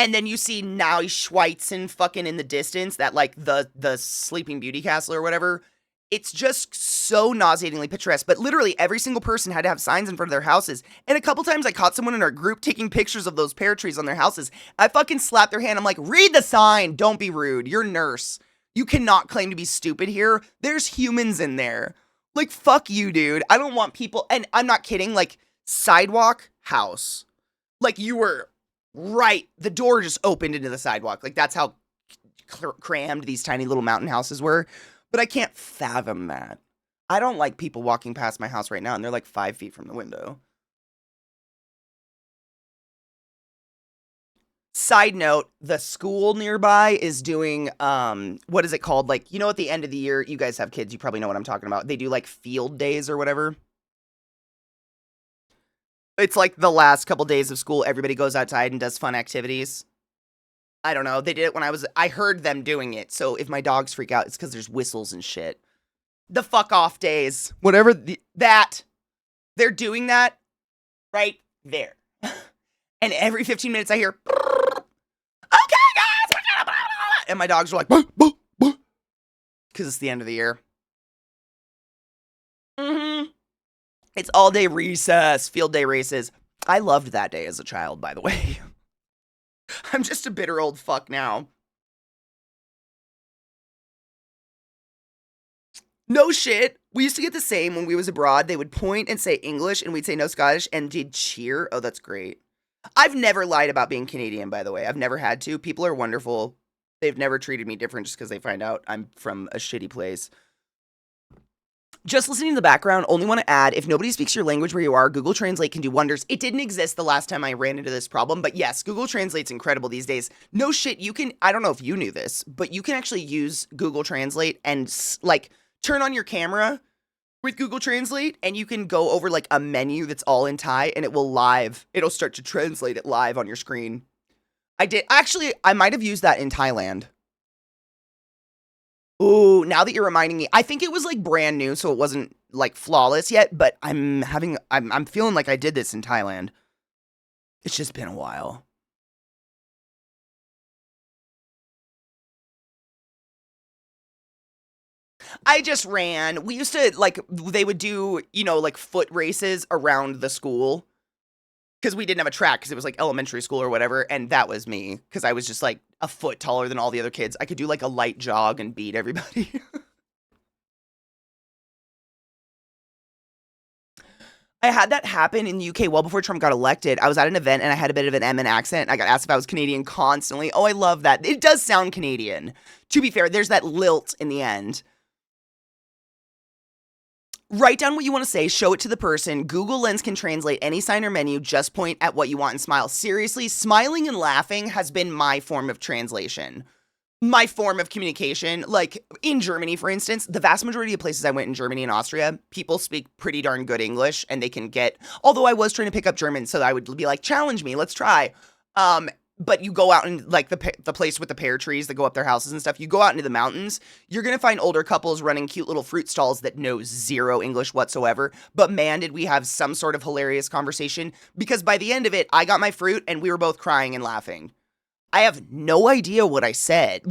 And then you see Now Schweitzen fucking in the distance, that like the Sleeping Beauty castle or whatever. It's just so nauseatingly picturesque. But literally every single person had to have signs in front of their houses. And a couple times I caught someone in our group taking pictures of those pear trees on their houses. I fucking slapped their hand. I'm like, read the sign. Don't be rude. You're a nurse. You cannot claim to be stupid here. There's humans in there. Like, fuck you, dude. I don't want people, and I'm not kidding, like, sidewalk, house. Like you were right, the door just opened into the sidewalk. Like that's how crammed these tiny little mountain houses were. But I can't fathom that. I don't like people walking past my house right now and they're like 5 feet from the window. Side note, the school nearby is doing what is it called? Like, you know, at the end of the year, you guys have kids, you probably know what I'm talking about. They do like field days or whatever. It's like the last couple days of school, everybody goes outside and does fun activities. I don't know. They did it when I heard them doing it. So if my dogs freak out, it's because there's whistles and shit. The fuck off days. Whatever that. They're doing that right there. And every 15 minutes I hear, okay, guys, we're gonna blah, blah, blah. And my dogs are like, because it's the end of the year. It's all day recess, field day races. I loved that day as a child, by the way. I'm just a bitter old fuck now. No shit. We used to get the same when we was abroad. They would point and say English and we'd say no Scottish and did cheer. Oh, that's great. I've never lied about being Canadian, by the way. I've never had to. People are wonderful. They've never treated me different just because they find out I'm from a shitty place. Just listening to the background, only want to add, if nobody speaks your language where you are, Google Translate can do wonders. It didn't exist the last time I ran into this problem, but yes, Google Translate's incredible these days. No shit, you can, I don't know if you knew this, but you can actually use Google Translate and, like, turn on your camera with Google Translate, and you can go over, like, a menu that's all in Thai, and it'll start to translate it live on your screen. I might have used that in Thailand. Ooh, now that you're reminding me, I think it was like brand new, so it wasn't like flawless yet, but I'm feeling like I did this in Thailand. It's just been a while. I just ran. We used to, like, they would do, you know, like foot races around the school. Because we didn't have a track because it was like elementary school or whatever, and that was me because I was just like a foot taller than all the other kids. I could do like a light jog and beat everybody. I had that happen in the UK well before Trump got elected. I was at an event and I had a bit of an MN accent. I got asked if I was Canadian constantly. Oh, I love that. It does sound Canadian. To be fair, there's that lilt in the end. Write down what you want to say, show it to the person. Google Lens can translate any sign or menu, just point at what you want and smile. Seriously, smiling and laughing has been my form of translation. My form of communication. Like, in Germany, for instance, the vast majority of places I went in Germany and Austria, people speak pretty darn good English, and they can get, although I was trying to pick up German, so I would be like, challenge me, let's try. But you go out in, like, the place with the pear trees that go up their houses and stuff, you go out into the mountains, you're gonna find older couples running cute little fruit stalls that know zero English whatsoever, but man, did we have some sort of hilarious conversation, because by the end of it, I got my fruit, and we were both crying and laughing. I have no idea what they said.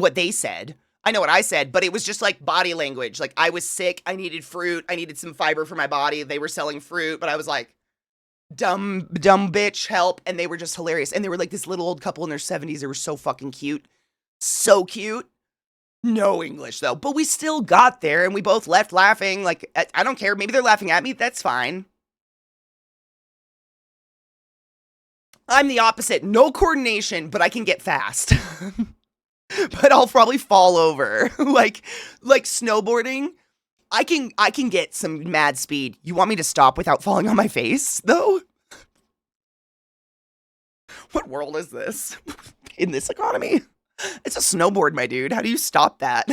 I know what I said, but it was just, like, body language. Like, I was sick, I needed fruit, I needed some fiber for my body, they were selling fruit, but I was like, dumb bitch, help. And they were just hilarious. And they were like this little old couple in their 70s. They were so fucking cute. So cute. No English though, but we still got there and we both left laughing. Like, I don't care. Maybe they're laughing at me. That's fine. I'm the opposite. No coordination, but I can get fast. But I'll probably fall over. like snowboarding. I can get some mad speed. You want me to stop without falling on my face, though? What world is this? In this economy? It's a snowboard, my dude. How do you stop that?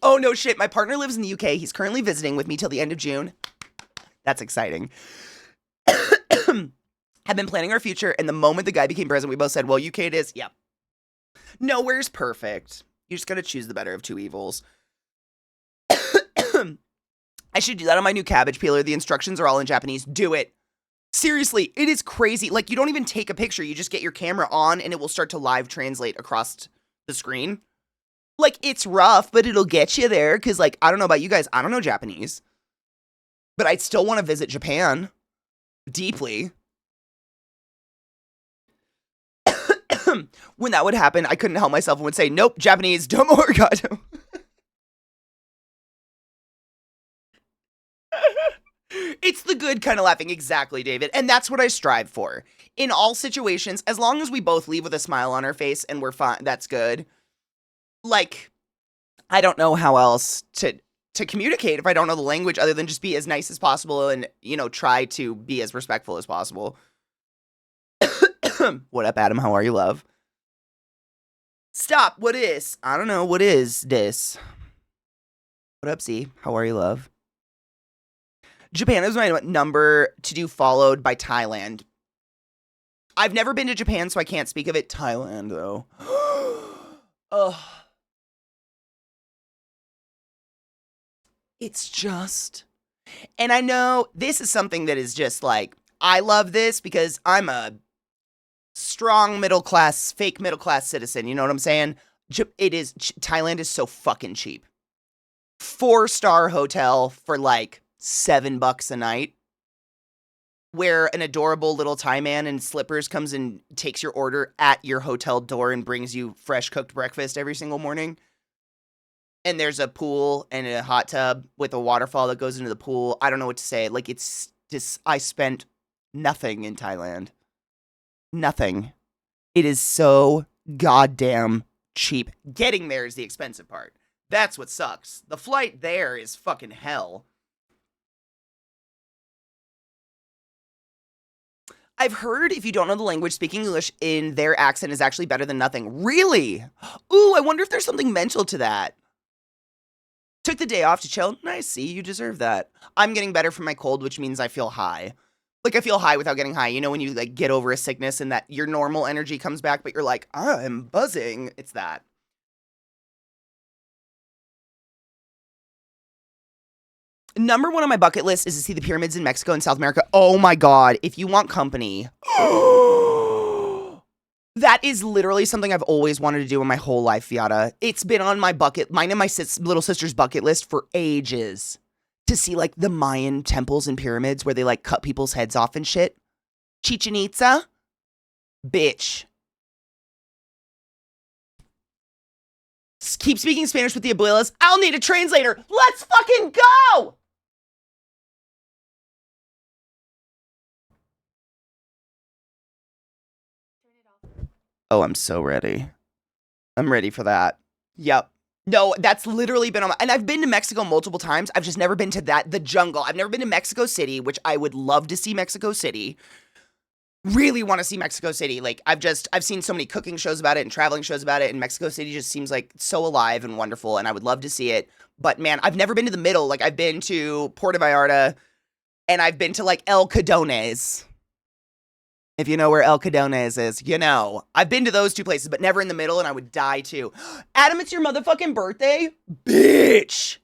Oh, no shit. My partner lives in the UK. He's currently visiting with me till the end of June. That's exciting. Have been planning our future, and the moment the guy became president, we both said, well, UK it is. Yep. Nowhere's perfect. You just gotta choose the better of two evils. I should do that on my new cabbage peeler. The instructions are all in Japanese. Do it. Seriously, it is crazy. Like, you don't even take a picture. You just get your camera on, and it will start to live translate across the screen. Like, it's rough, but it'll get you there, because, like, I don't know about you guys. I don't know Japanese. But I'd still want to visit Japan. Deeply. when that would happen, I couldn't help myself and would say, nope, Japanese, domo arigato. It's the good kind of laughing. Exactly, David. And that's what I strive for. In all situations, as long as we both leave with a smile on our face and we're fine, that's good. Like, I don't know how else to communicate if I don't know the language other than just be as nice as possible and, try to be as respectful as possible. What up, Adam? How are you, love? Stop. What is? I don't know. What is this? What up, Z? How are you, love? Japan is my number to do, followed by Thailand. I've never been to Japan, so I can't speak of it. Thailand, though. Ugh. It's just... And I know this is something that is just like, I love this because I'm a strong middle-class, fake middle-class citizen. You know what I'm saying? Thailand is so fucking cheap. 4-star hotel for like $7 a night, where an adorable little Thai man in slippers comes and takes your order at your hotel door and brings you fresh cooked breakfast every single morning. And there's a pool and a hot tub with a waterfall that goes into the pool. I don't know what to say. Like, it's just, I spent nothing in Thailand. Nothing. It is so goddamn cheap. Getting there is the expensive part. That's what sucks. The flight there is fucking hell. I've heard if you don't know the language, speaking English in their accent is actually better than nothing. Really? Ooh, I wonder if there's something mental to that. Took the day off to chill. Nice, see, you deserve that. I'm getting better from my cold, which means I feel high. Like, I feel high without getting high. You know when you, like, get over a sickness and that your normal energy comes back, but you're like, I'm buzzing. It's that. Number 1 on my bucket list is to see the pyramids in Mexico and South America. Oh my god, if you want company. That is literally something I've always wanted to do in my whole life, Fiata. It's been on my mine and my little sister's bucket list for ages. To see, like, the Mayan temples and pyramids where they, like, cut people's heads off and shit. Chichen Itza? Bitch. Keep speaking Spanish with the abuelas. I'll need a translator. Let's fucking go! Oh, I'm so ready. I'm ready for that. Yep. No, that's literally been on my... And I've been to Mexico multiple times. I've just never been to the jungle. I've never been to Mexico City, which I would love to see Mexico City. Really want to see Mexico City. Like, I've seen so many cooking shows about it and traveling shows about it, and Mexico City just seems like so alive and wonderful, and I would love to see it. But man, I've never been to the middle. Like, I've been to Puerto Vallarta, and I've been to, like, El Cadones. If you know where El Cadones is, you know. I've been to those 2 places, but never in the middle, and I would die too. Adam, it's your motherfucking birthday? Bitch!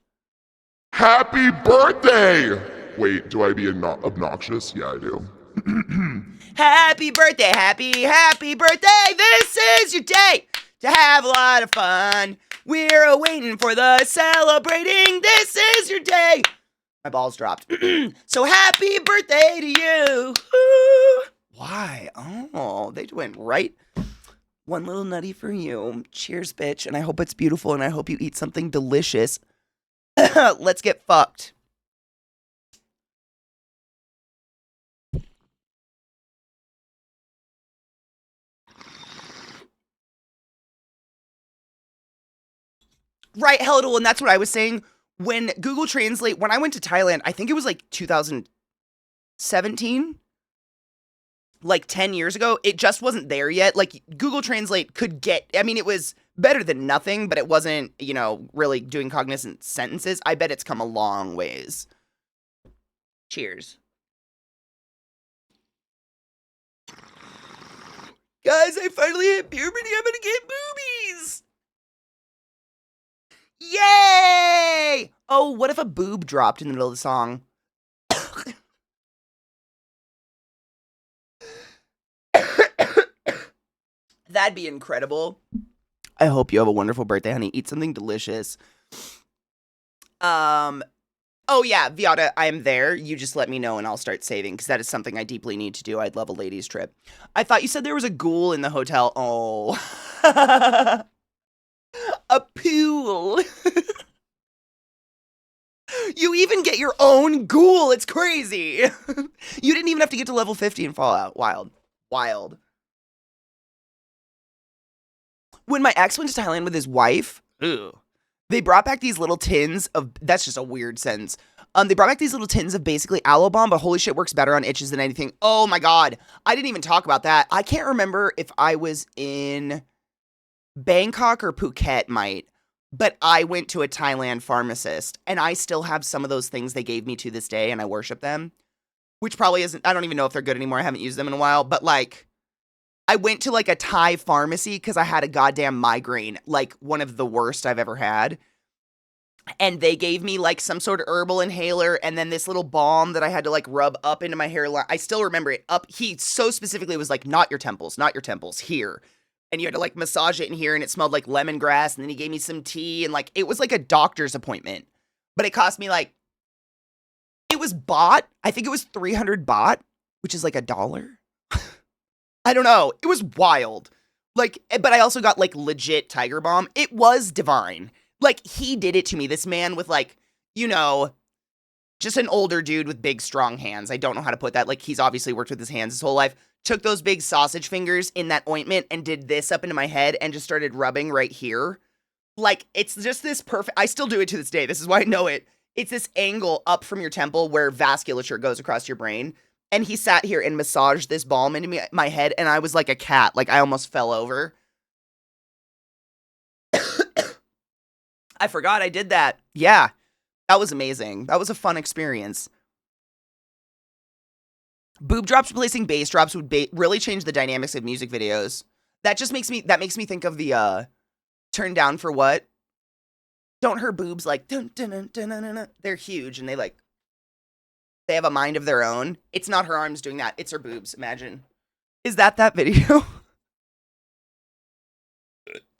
Happy birthday! Wait, do I be obnoxious? Yeah, I do. Happy birthday, happy birthday! This is your day to have a lot of fun. We're waiting for the celebrating. This is your day. My balls dropped. So happy birthday to you. Ooh. Why? Oh, they went right. One little nutty for you. Cheers, bitch. And I hope it's beautiful and I hope you eat something delicious. Let's get fucked. Right, hello, and that's what I was saying. When Google Translate, when I went to Thailand, I think it was like 2017. Like 10 years ago, it just wasn't there yet. Like, Google Translate could get, I mean, it was better than nothing, but it wasn't, really doing cognizant sentences. I bet it's come a long ways. Cheers. Guys, I finally hit puberty. I'm gonna get boobies. Yay! Oh, what if a boob dropped in the middle of the song? That'd be incredible. I hope you have a wonderful birthday, honey. Eat something delicious. Oh yeah, Viata, I am there. You just let me know and I'll start saving because that is something I deeply need to do. I'd love a ladies' trip. I thought you said there was a ghoul in the hotel. Oh. A pool. You even get your own ghoul. It's crazy. You didn't even have to get to level 50 in Fallout. Wild. Wild. When my ex went to Thailand with his wife, ew, they brought back these little tins of, that's just a weird sentence. They brought back these little tins of basically aloe bomb, but holy shit, works better on itches than anything. Oh my god. I didn't even talk about that. I can't remember if I was in Bangkok or Phuket, but I went to a Thailand pharmacist and I still have some of those things they gave me to this day and I worship them, which probably isn't, I don't even know if they're good anymore. I haven't used them in a while, but like, I went to like a Thai pharmacy because I had a goddamn migraine, like one of the worst I've ever had. And they gave me like some sort of herbal inhaler and then this little balm that I had to like rub up into my hairline. I still remember it up. He so specifically was like, not your temples, here. And you had to like massage it in here and it smelled like lemongrass. And then he gave me some tea and like, it was like a doctor's appointment. But it cost me like, it was baht. I think it was 300 baht, which is like $1. I don't know. It was wild. Like, but I also got like legit tiger balm. It was divine. Like, he did it to me. This man with like, you know, just an older dude with big, strong hands. I don't know how to put that. Like, he's obviously worked with his hands his whole life. Took those big sausage fingers in that ointment and did this up into my head and just started rubbing right here. Like, it's just this perfect, I still do it to this day. This is why I know it. It's this angle up from your temple where vasculature goes across your brain. And he sat here and massaged this balm into my head, and I was like a cat. Like, I almost fell over. I forgot I did that. Yeah, that was amazing. That was a fun experience. Boob drops replacing bass drops would really change the dynamics of music videos. That just makes me think of the Turn Down for What? Don't her boobs like dun, dun, dun, dun, dun, dun, dun. They're huge and they have a mind of their own. It's not her arms doing that. It's her boobs. Imagine. Is that video?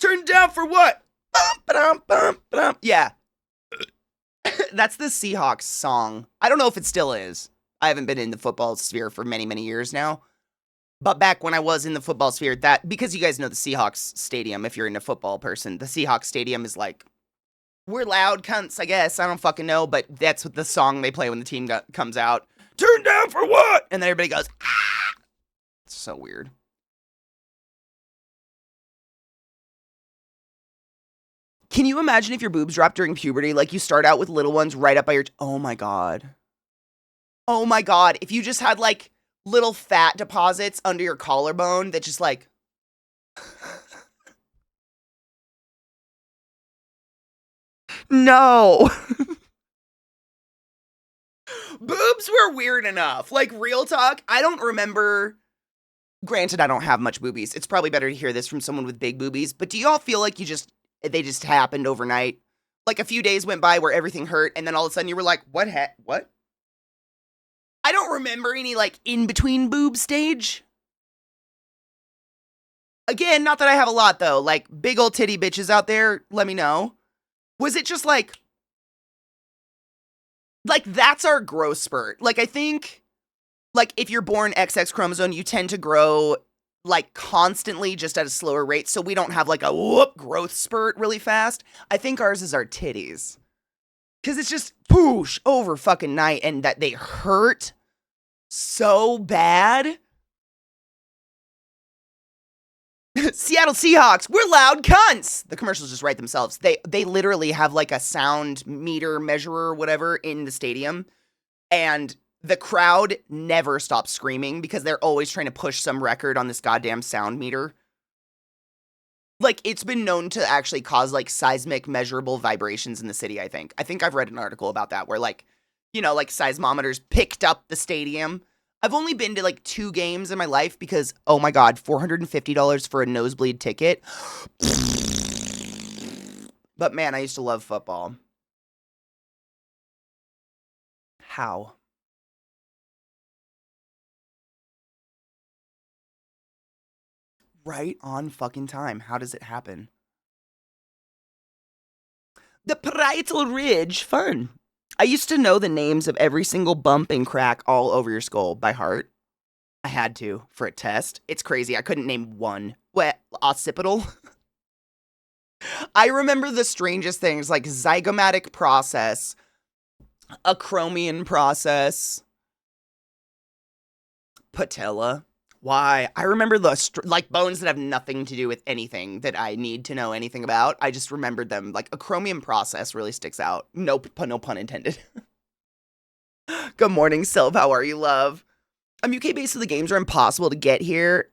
Turn down for what? Yeah. That's the Seahawks song. I don't know if it still is. I haven't been in the football sphere for many, many years now. But back when I was in the football sphere, because you guys know the Seahawks stadium, if you're into football person, the Seahawks stadium is like, we're loud cunts, I guess. I don't fucking know, but that's what the song they play when the team comes out. Turn down for what? And then everybody goes, ah! It's so weird. Can you imagine if your boobs drop during puberty? Like, you start out with little ones right up by your... Oh, my God. Oh, my God. If you just had, like, little fat deposits under your collarbone that just, like... No. Boobs were weird enough. Like, real talk, I don't remember... Granted, I don't have much boobies. It's probably better to hear this from someone with big boobies. But do y'all feel like they just happened overnight? Like, a few days went by where everything hurt, and then all of a sudden you were like, what? I don't remember any, like, in-between boob stage. Again, not that I have a lot, though. Like, big old titty bitches out there, let me know. Was it just, like, that's our growth spurt. Like, I think, like, if you're born XX chromosome, you tend to grow, like, constantly, just at a slower rate, so we don't have, like, a whoop growth spurt really fast. I think ours is our titties. Because it's just, poosh, over fucking night, and that they hurt so bad. Seattle Seahawks, we're loud cunts. The commercials just write themselves. They literally have like a sound meter measurer, whatever, in the stadium. And the crowd never stops screaming because they're always trying to push some record on this goddamn sound meter. Like, it's been known to actually cause like seismic measurable vibrations in the city, I think. I think I've read an article about that where, like, you know, like seismometers picked up the stadium. I've only been to like 2 games in my life because, oh my God, $450 for a nosebleed ticket. But man, I used to love football. How? Right on fucking time. How does it happen? The parietal ridge, fun. I used to know the names of every single bump and crack all over your skull by heart. I had to for a test. It's crazy. I couldn't name one. What? Occipital? I remember the strangest things like zygomatic process, acromion process, patella. Why? I remember the like bones that have nothing to do with anything that I need to know anything about. I just remembered them. Like acromion process really sticks out. No pun intended. Good morning, Sylv. How are you, love? I'm UK based, so the games are impossible to get here.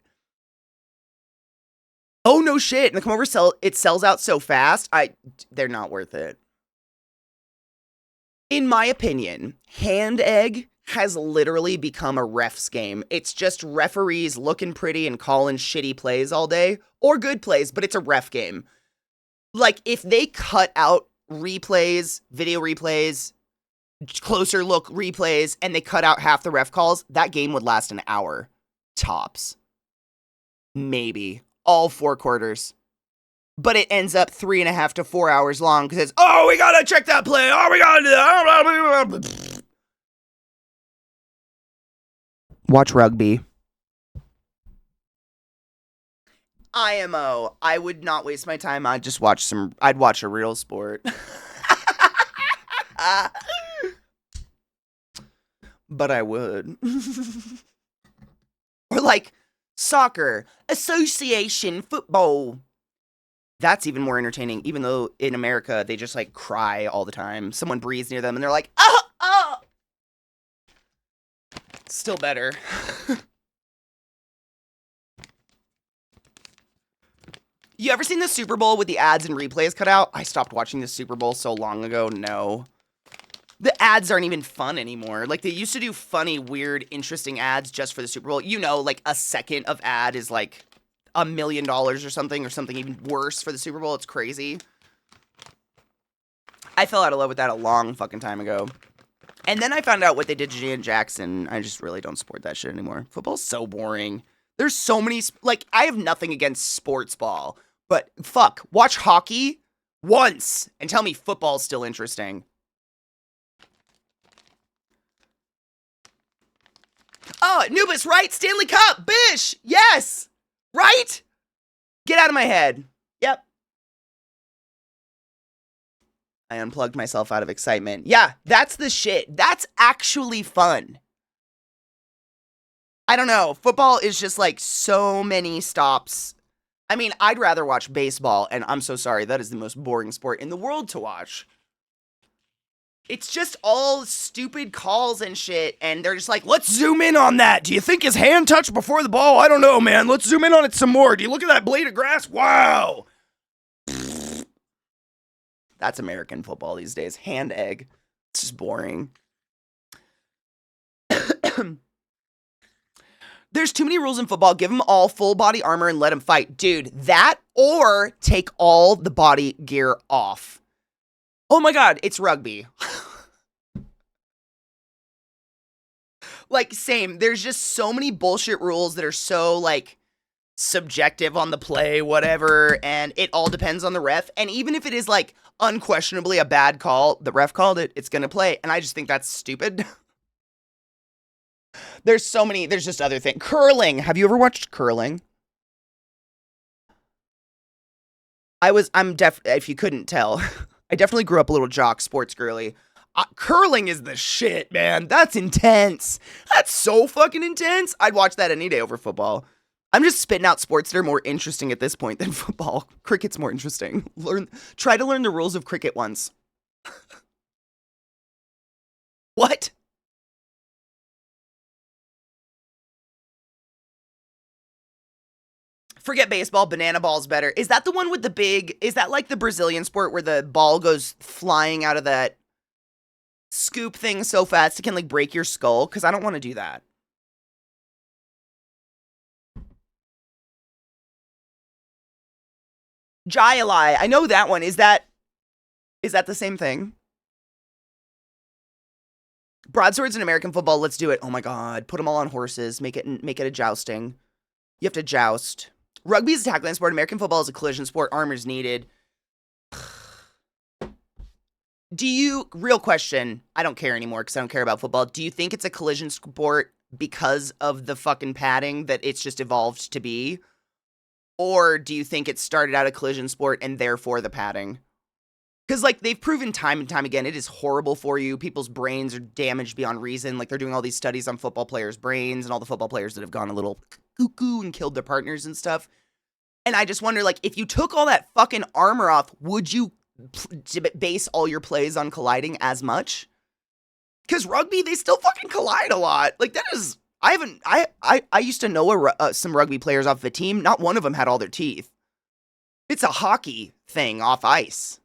Oh no shit! And the come over it sells out so fast. They're not worth it. In my opinion, Hand Egg has literally become a ref's game. It's just referees looking pretty and calling shitty plays all day, or good plays, but it's a ref game. Like, if they cut out replays, video replays, closer look replays, and they cut out half the ref calls, that game would last an hour. Tops. Maybe. All 4 quarters. But it ends up 3.5 to 4 hours long because it's, oh, we gotta check that play. Oh, we gotta do that. Watch rugby. IMO. I would not waste my time. I'd watch a real sport. But I would. Or like soccer, association football. That's even more entertaining, even though in America they just like cry all the time. Someone breathes near them and they're like, oh, oh. Still better. You ever seen the Super Bowl with the ads and replays cut out? I stopped watching the Super Bowl so long ago. No. The ads aren't even fun anymore. Like, they used to do funny, weird, interesting ads just for the Super Bowl. You know, like, a second of ad is, like, $1 million or something even worse for the Super Bowl. It's crazy. I fell out of love with that a long fucking time ago. And then I found out what they did to Janet Jackson. I just really don't support that shit anymore. Football's so boring. There's so many, like, I have nothing against sports ball. But, fuck, watch hockey once and tell me football's still interesting. Oh, Anubis, right? Stanley Cup, bish, yes, right? Get out of my head. Yep. I unplugged myself out of excitement. Yeah, that's the shit. That's actually fun. I don't know. Football is just like so many stops. I mean, I'd rather watch baseball, and I'm so sorry. That is the most boring sport in the world to watch. It's just all stupid calls and shit, and they're just like, let's zoom in on that. Do you think his hand touched before the ball? I don't know, man. Let's zoom in on it some more. Do you look at that blade of grass? Wow. That's American football these days. Hand egg. It's just boring. There's too many rules in football. Give them all full body armor and let them fight. Dude, that or take all the body gear off. Oh my god, it's rugby. Like, same. There's just so many bullshit rules that are so, like, subjective on the play, whatever, and it all depends on the ref. And even if it is, like, unquestionably a bad call, the ref called it, it's gonna play. And I just think that's stupid. There's just other things. Curling. Have you ever watched curling? If you couldn't tell, I definitely grew up a little jock sports girly. Curling is the shit, man. That's intense. That's so fucking intense. I'd watch that any day over football. I'm just spitting out sports that are more interesting at this point than football. Cricket's more interesting. Try to learn the rules of cricket once. What? Forget baseball, banana ball's better. Is that the one with the big, is that like the Brazilian sport where the ball goes flying out of that scoop thing so fast it can like break your skull? Because I don't want to do that. Jai-alai, I know that one. Is that the same thing? Broadswords in American football, let's do it. Oh my god, put them all on horses, make it a jousting. You have to joust. Rugby is a tackling sport. American football is a collision sport. Armor's needed. real question, I don't care anymore because I don't care about football. Do you think it's a collision sport because of the fucking padding that it's just evolved to be? Or do you think it started out a collision sport and therefore the padding? Because, like, they've proven time and time again, it is horrible for you. People's brains are damaged beyond reason. Like, they're doing all these studies on football players' brains and all the football players that have gone a little cuckoo and killed their partners and stuff. And I just wonder, like, if you took all that fucking armor off, would you base all your plays on colliding as much? Because rugby, they still fucking collide a lot. Like, that is... I used to know some rugby players off the team. Not one of them had all their teeth. It's a hockey thing off ice.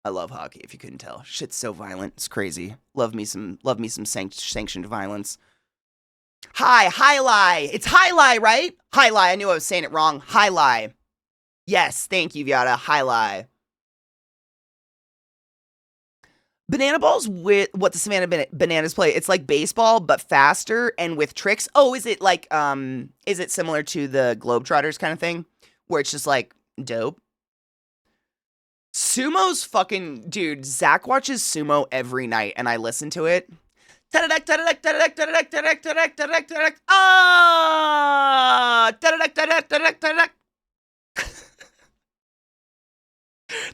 I love hockey, if you couldn't tell. Shit's so violent. It's crazy. Love me some sanctioned violence. Highlight. It's highlight, right? Highlight. I knew I was saying it wrong. Highlight. Yes, thank you, Viata. Highlight. Banana balls with what the Savannah Bananas play. It's like baseball, but faster and with tricks. Oh, is it like, is it similar to the Globetrotters kind of thing? Where it's just like, dope. Sumo's fucking, dude, Zach watches sumo every night and I listen to it.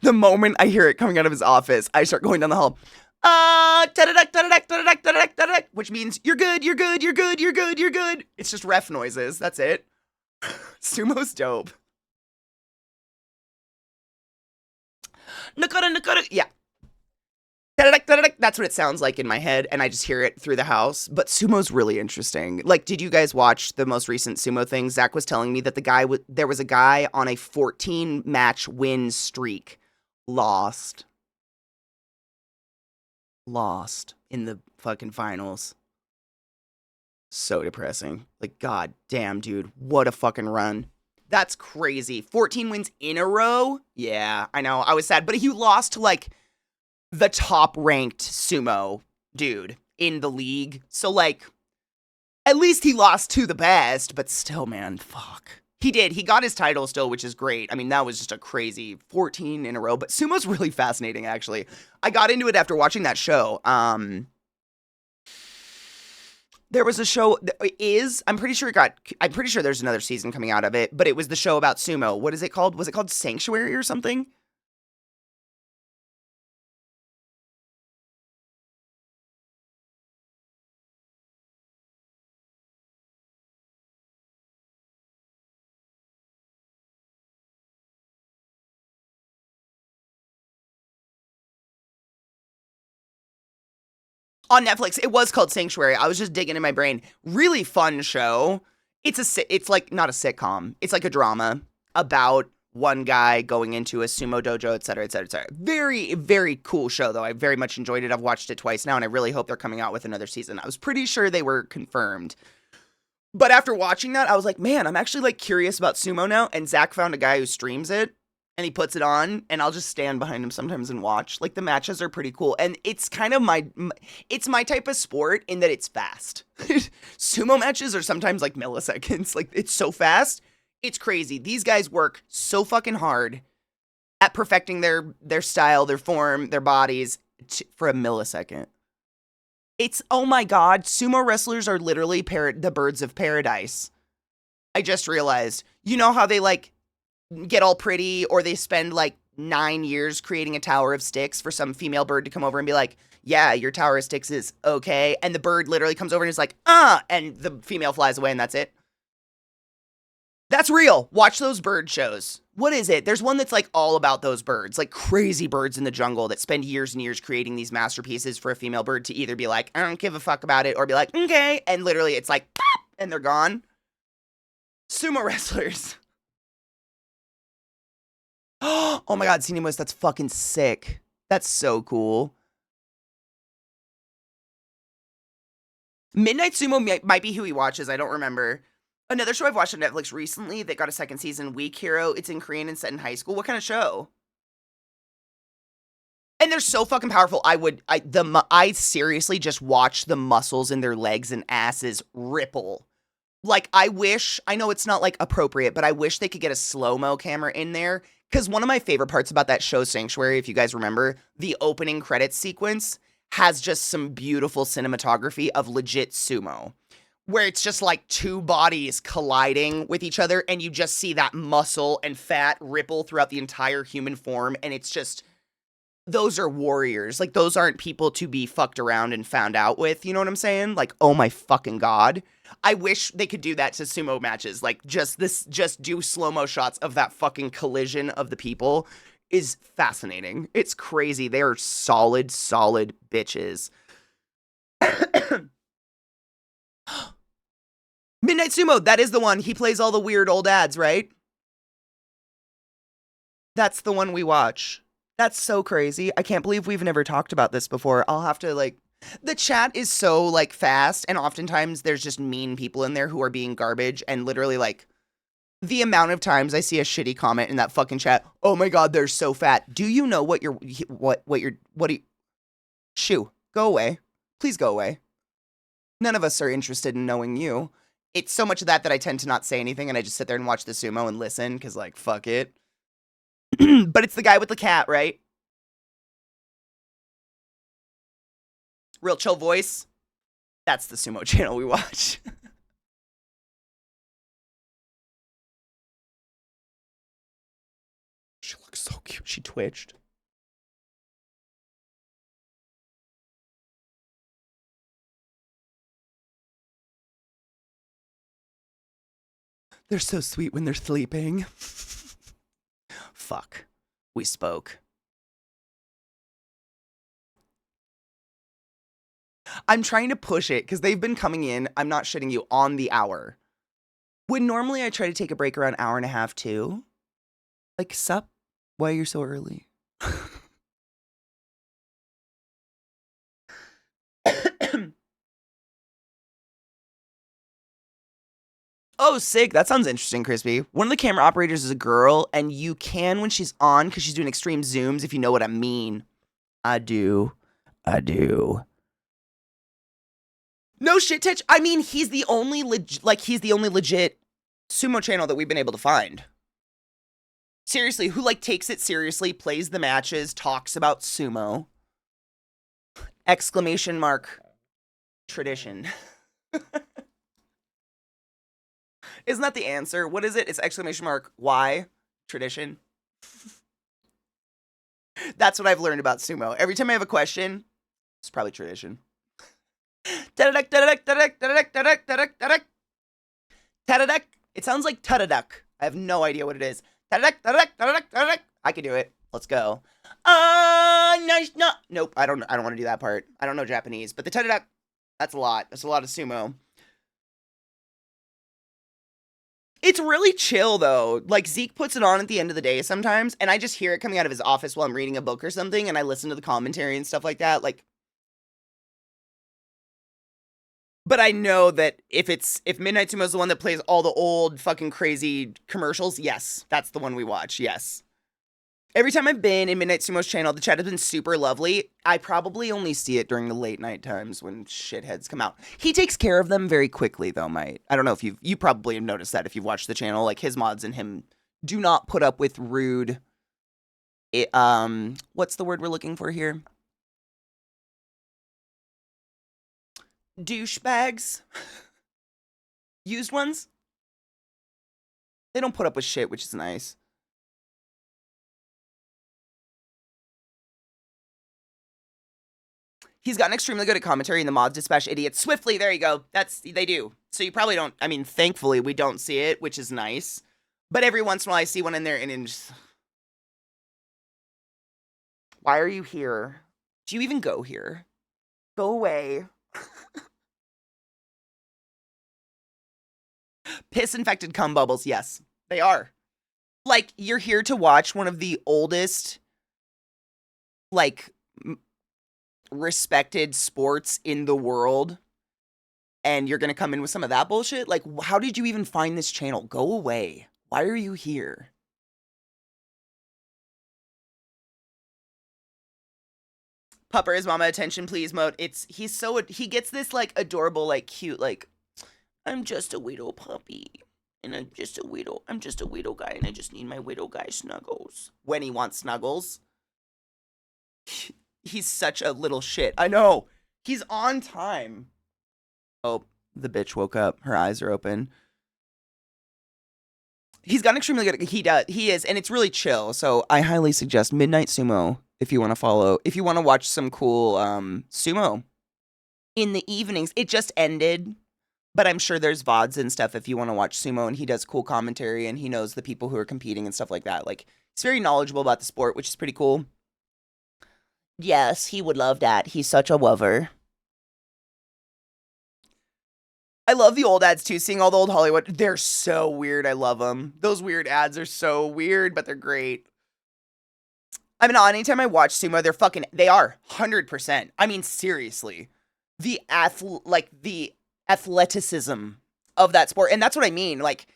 The moment I hear it coming out of his office, I start going down the hall. Which means you're good, you're good, you're good, you're good, you're good. It's just ref noises. That's it. Sumo's dope. Nakara. Yeah. That's what it sounds like in my head, and I just hear it through the house. But sumo's really interesting. Like, did you guys watch the most recent sumo thing? Zach was telling me that there was a guy on a 14-match win streak. Lost in the fucking finals. So depressing. Like, god damn, dude. What a fucking run. That's crazy. 14 wins in a row? Yeah, I know. I was sad. But he lost to, like, the top-ranked sumo dude in the league. So, like, at least he lost to the best. But still, man, fuck. He did. He got his title still, which is great. I mean, that was just a crazy 14 in a row. But sumo's really fascinating, actually. I got into it after watching that show. There was a show I'm pretty sure there's another season coming out of it, but it was the show about sumo. What is it called? Was it called Sanctuary or something? On Netflix. It was called Sanctuary. I was just digging in my brain. Really fun show. It's like not a sitcom. It's like a drama about one guy going into a sumo dojo, et cetera, et cetera, et cetera. Very, very cool show, though. I very much enjoyed it. I've watched it twice now, and I really hope they're coming out with another season. I was pretty sure they were confirmed. But after watching that, I was like, man, I'm actually, like, curious about sumo now. And Zach found a guy who streams it, and he puts it on, and I'll just stand behind him sometimes and watch. Like, the matches are pretty cool. And it's kind of it's my type of sport in that it's fast. Sumo matches are sometimes, like, milliseconds. Like, it's so fast. It's crazy. These guys work so fucking hard at perfecting their style, their form, their bodies for a millisecond. It's, oh my god, sumo wrestlers are literally the birds of paradise. I just realized. You know how they, like, get all pretty, or they spend, like, 9 years creating a tower of sticks for some female bird to come over and be like, yeah, your tower of sticks is okay. And the bird literally comes over and is like, and the female flies away and that's it. That's real. Watch those bird shows. What is it? There's one that's, like, all about those birds, like crazy birds in the jungle that spend years and years creating these masterpieces for a female bird to either be like, I don't give a fuck about it, or be like, okay, and literally it's like, pop, and they're gone. Sumo wrestlers. Oh my god, Cinemus, that's fucking sick. That's so cool. Midnight Sumo might be who he watches, I don't remember. Another show I've watched on Netflix recently that got a second season, Weak Hero. It's in Korean and set in high school. What kind of show? And they're so fucking powerful. I seriously just watch the muscles in their legs and asses ripple. Like, I know it's not, like, appropriate, but I wish they could get a slow-mo camera in there, Because one of my favorite parts about that show, Sanctuary, if you guys remember, the opening credits sequence has just some beautiful cinematography of legit sumo, where it's just like two bodies colliding with each other, and you just see that muscle and fat ripple throughout the entire human form, and it's just, those are warriors. Like, those aren't people to be fucked around and found out with, you know what I'm saying? Like, oh my fucking god. I wish they could do that to sumo matches. Like, just do slow-mo shots of that fucking collision of the people is fascinating. It's crazy. They are solid bitches. Midnight Sumo, that is the one. He plays all the weird old ads, right? That's the one we watch. That's so crazy. I can't believe we've never talked about this before. I'll have to, like... The chat is so, like, fast, and oftentimes there's just mean people in there who are being garbage, and literally, like, the amount of times I see a shitty comment in that fucking chat, oh my god, they're so fat. Do you know what do you... Shoo, go away. Please go away. None of us are interested in knowing you. It's so much of that I tend to not say anything, and I just sit there and watch the sumo and listen, because, like, fuck it. But it's the guy with the cat, right? Real chill voice. That's the sumo channel we watch. She looks so cute. She twitched. They're so sweet when they're sleeping. Fuck. We spoke. I'm trying to push it because they've been coming in, I'm not shitting you, on the hour. When normally I try to take a break around hour and a half too. Like, sup? Why are you so early? Oh, sick. That sounds interesting, Crispy. One of the camera operators is a girl, and you can when she's on, because she's doing extreme zooms, if you know what I mean. I do. No shit, Titch. I mean, he's the only legit sumo channel that we've been able to find. Seriously, who, like, takes it seriously, plays the matches, talks about sumo. Exclamation mark. Tradition. Isn't that the answer? What is it? It's exclamation mark why? Tradition. That's what I've learned about sumo. Every time I have a question, it's probably tradition. It sounds like tadaduk. I have no idea what it is. I can do it. Let's go. No. Nope, I don't want to do that part. I don't know Japanese, but the tadaduk, that's a lot. That's a lot of sumo. It's really chill, though. Like, Zeke puts it on at the end of the day sometimes, and I just hear it coming out of his office while I'm reading a book or something, and I listen to the commentary and stuff like that. Like, but I know that if Midnight Sumo is the one that plays all the old fucking crazy commercials, yes, that's the one we watch, yes. Every time I've been in Midnight Sumo's channel, the chat has been super lovely. I probably only see it during the late night times when shitheads come out. He takes care of them very quickly, though, mate. I don't know if you probably have noticed that if you've watched the channel. Like, his mods and him do not put up with rude... what's the word we're looking for here? Douchebags? Used ones? They don't put up with shit, which is nice. He's gotten extremely good at commentary, and the mods dispatch idiots swiftly. There you go. They do. So you probably don't, I mean, thankfully, we don't see it, which is nice. But every once in a while, I see one in there, and it's just... Why are you here? Do you even go here? Go away. Piss-infected cum bubbles, yes. They are. Like, you're here to watch one of the oldest, like... respected sports in the world, and you're gonna come in with some of that bullshit? Like, how did you even find this channel? Go away. Why are you here? Pupper is mama attention please mode. He gets this, like, adorable, like, cute, like, I'm just a little puppy, and I'm just a weirdo guy, and I just need my weirdo guy snuggles. When he wants snuggles. He's such a little shit. I know. He's on time. Oh, the bitch woke up. Her eyes are open. He's gotten extremely good. He is, and it's really chill. So I highly suggest Midnight Sumo if you want to follow. If you want to watch some cool sumo in the evenings. It just ended, but I'm sure there's VODs and stuff if you want to watch sumo. And he does cool commentary, and he knows the people who are competing and stuff like that. Like, he's very knowledgeable about the sport, which is pretty cool. Yes, he would love that. He's such a lover. I love the old ads too, seeing all the old Hollywood. They're so weird. I love them. Those weird ads are so weird, but they're great. I mean, anytime I watch sumo, they are 100%. I mean, seriously. The athleticism of that sport. And that's what I mean. Like,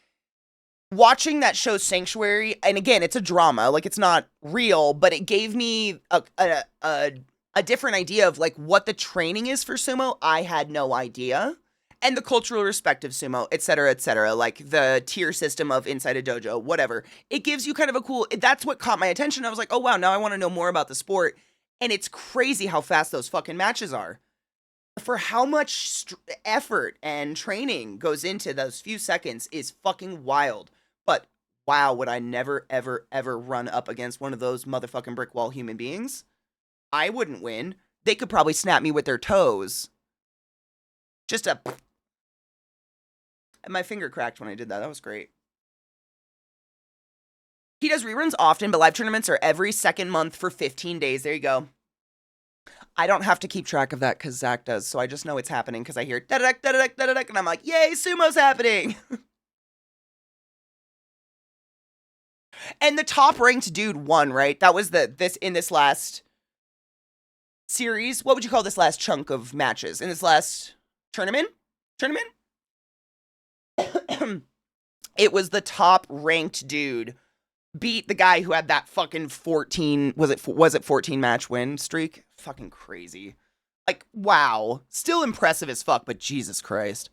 watching that show Sanctuary, and again, it's a drama. Like, it's not real, but it gave me a different idea of, like, what the training is for sumo. I had no idea. And the cultural respect of sumo, etc., like the tier system of inside a dojo, whatever. It gives you kind of a cool, that's what caught my attention. I was like, oh wow, now I want to know more about the sport. And it's crazy how fast those fucking matches are. For how much effort and training goes into those few seconds is fucking wild. But wow, would I never, ever, ever run up against one of those motherfucking brick wall human beings? I wouldn't win. They could probably snap me with their toes. Just a... My finger cracked when I did that. That was great. He does reruns often, but live tournaments are every second month for 15 days. There you go. I don't have to keep track of that because Zach does, so I just know it's happening because I hear da-da-da, da-da-da, da-da-da, and I'm like, yay, sumo's happening! And the top-ranked dude won, right? That was in this last series. What would you call this last chunk of matches? In this last tournament? It was the top ranked dude beat the guy who had that fucking 14 was it 14 match win streak. Fucking crazy. Like, wow. Still impressive as fuck, but Jesus Christ.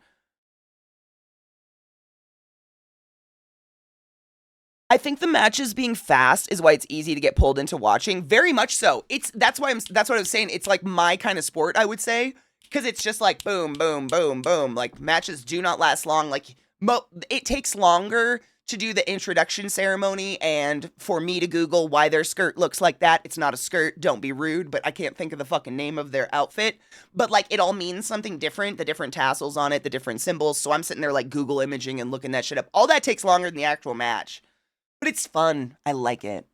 I think the matches being fast is why it's easy to get pulled into watching. Very much so. That's what I was saying. It's like my kind of sport, I would say. Because it's just like boom, boom, boom, boom. Like, matches do not last long. Like, it takes longer to do the introduction ceremony and for me to Google why their skirt looks like that. It's not a skirt. Don't be rude, but I can't think of the fucking name of their outfit. But, like, it all means something different. The different tassels on it, the different symbols. So I'm sitting there, like, Google imaging and looking that shit up. All that takes longer than the actual match. But it's fun. I like it.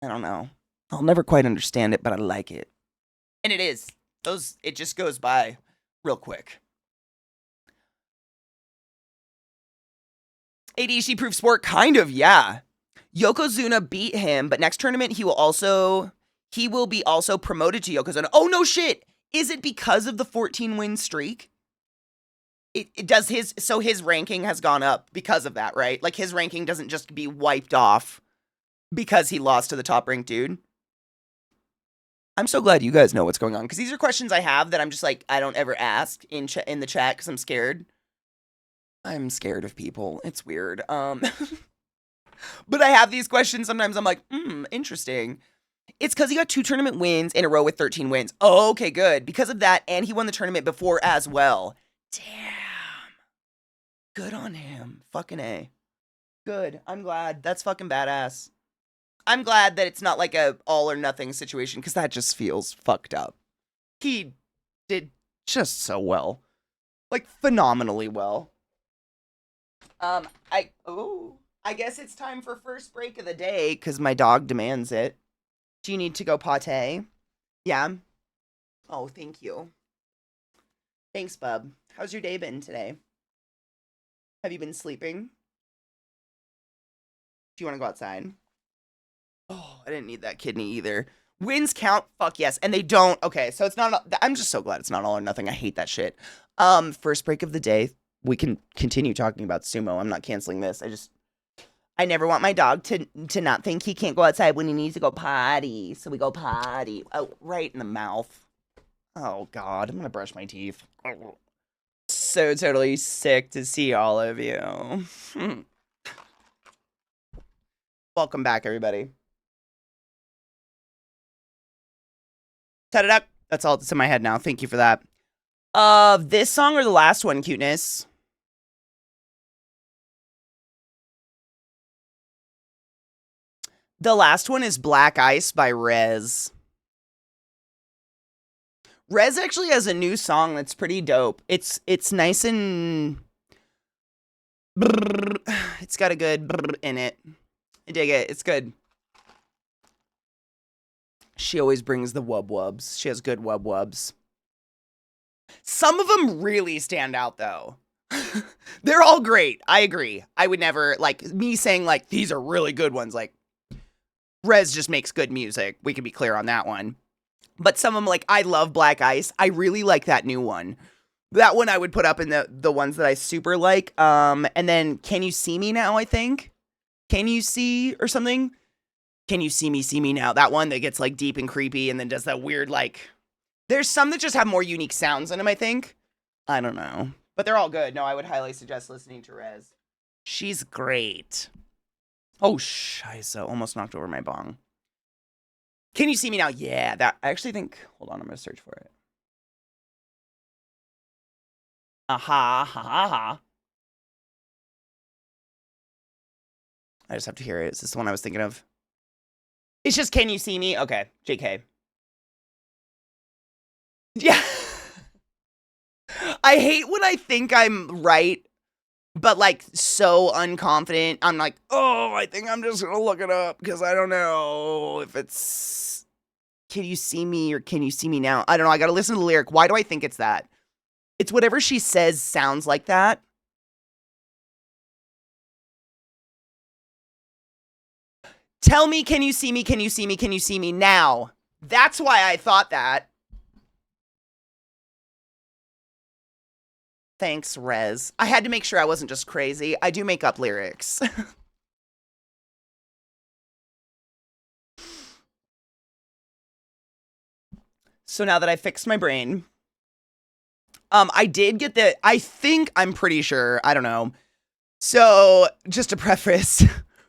I don't know. I'll never quite understand it, but I like it. And it is. It just goes by real quick. ADHD proof sport, kind of, yeah. Yokozuna beat him, but next tournament he will be also promoted to Yokozuna. Oh no shit! Is it because of the 14 win streak? It does his ranking has gone up because of that, right? Like, his ranking doesn't just be wiped off because he lost to the top ranked dude. I'm so glad you guys know what's going on, because these are questions I have that I'm just like, I don't ever ask in the chat because I'm scared. I'm scared of people. It's weird. But I have these questions sometimes. I'm like, interesting. It's because he got 2 tournament wins in a row with 13 wins. Oh, okay, good. Because of that, and he won the tournament before as well. Damn. Good on him. Fucking A. Good. I'm glad. That's fucking badass. I'm glad that it's not like a all or nothing situation, because that just feels fucked up. He did just so well. Like, phenomenally well. I guess it's time for first break of the day, because my dog demands it. Do you need to go potty? Yeah? Oh, thank you. Thanks, bub. How's your day been today? Have you been sleeping? Do you want to go outside? Oh, I didn't need that kidney either. Wins count? Fuck yes. And they don't. Okay, so it's not... I'm just so glad it's not all or nothing. I hate that shit. First break of the day. We can continue talking about sumo. I'm not canceling this. I never want my dog to not think he can't go outside when he needs to go potty. So we go potty. Oh, right in the mouth. Oh, God. I'm going to brush my teeth. so totally sick to see all of you. Welcome back, everybody. Ta-da-da. That's all that's in my head now. Thank you for that. This song or the last one, cuteness? The last one is Black Ice by Rez. Rez actually has a new song that's pretty dope. It's nice and it's got a good in it. I dig it. It's good. She always brings the wub-wubs. She has good wub-wubs. Some of them really stand out, though. They're all great. I agree. I would never, like, me saying, like, these are really good ones. Like, Rez just makes good music. We can be clear on that one. But some of them, like, I love Black Ice. I really like that new one. That one I would put up in the ones that I super like. And then Can You See Me Now, I think? Can You See or something? Can You See Me now? That one that gets, like, deep and creepy and then does that weird, like... There's some that just have more unique sounds in them, I think. I don't know. But they're all good. No, I would highly suggest listening to Rez. She's great. Oh, scheisse. Almost knocked over my bong. Can You See Me Now? Yeah, that... I actually think... Hold on, I'm going to search for it. Aha, ha, ha, ha. I just have to hear it. Is this the one I was thinking of? It's just Can You See Me? Okay, JK. Yeah. I hate when I think I'm right, but, like, so unconfident. I'm like, oh, I think I'm just gonna look it up because I don't know if it's Can You See Me or Can You See Me Now? I don't know. I gotta listen to the lyric. Why do I think it's that? It's whatever she says sounds like that. Tell me, can you see me? Can you see me? Can you see me now? That's why I thought that. Thanks, Rez. I had to make sure I wasn't just crazy. I do make up lyrics. So now that I fixed my brain, I did get I'm pretty sure, I don't know. So, just to preface,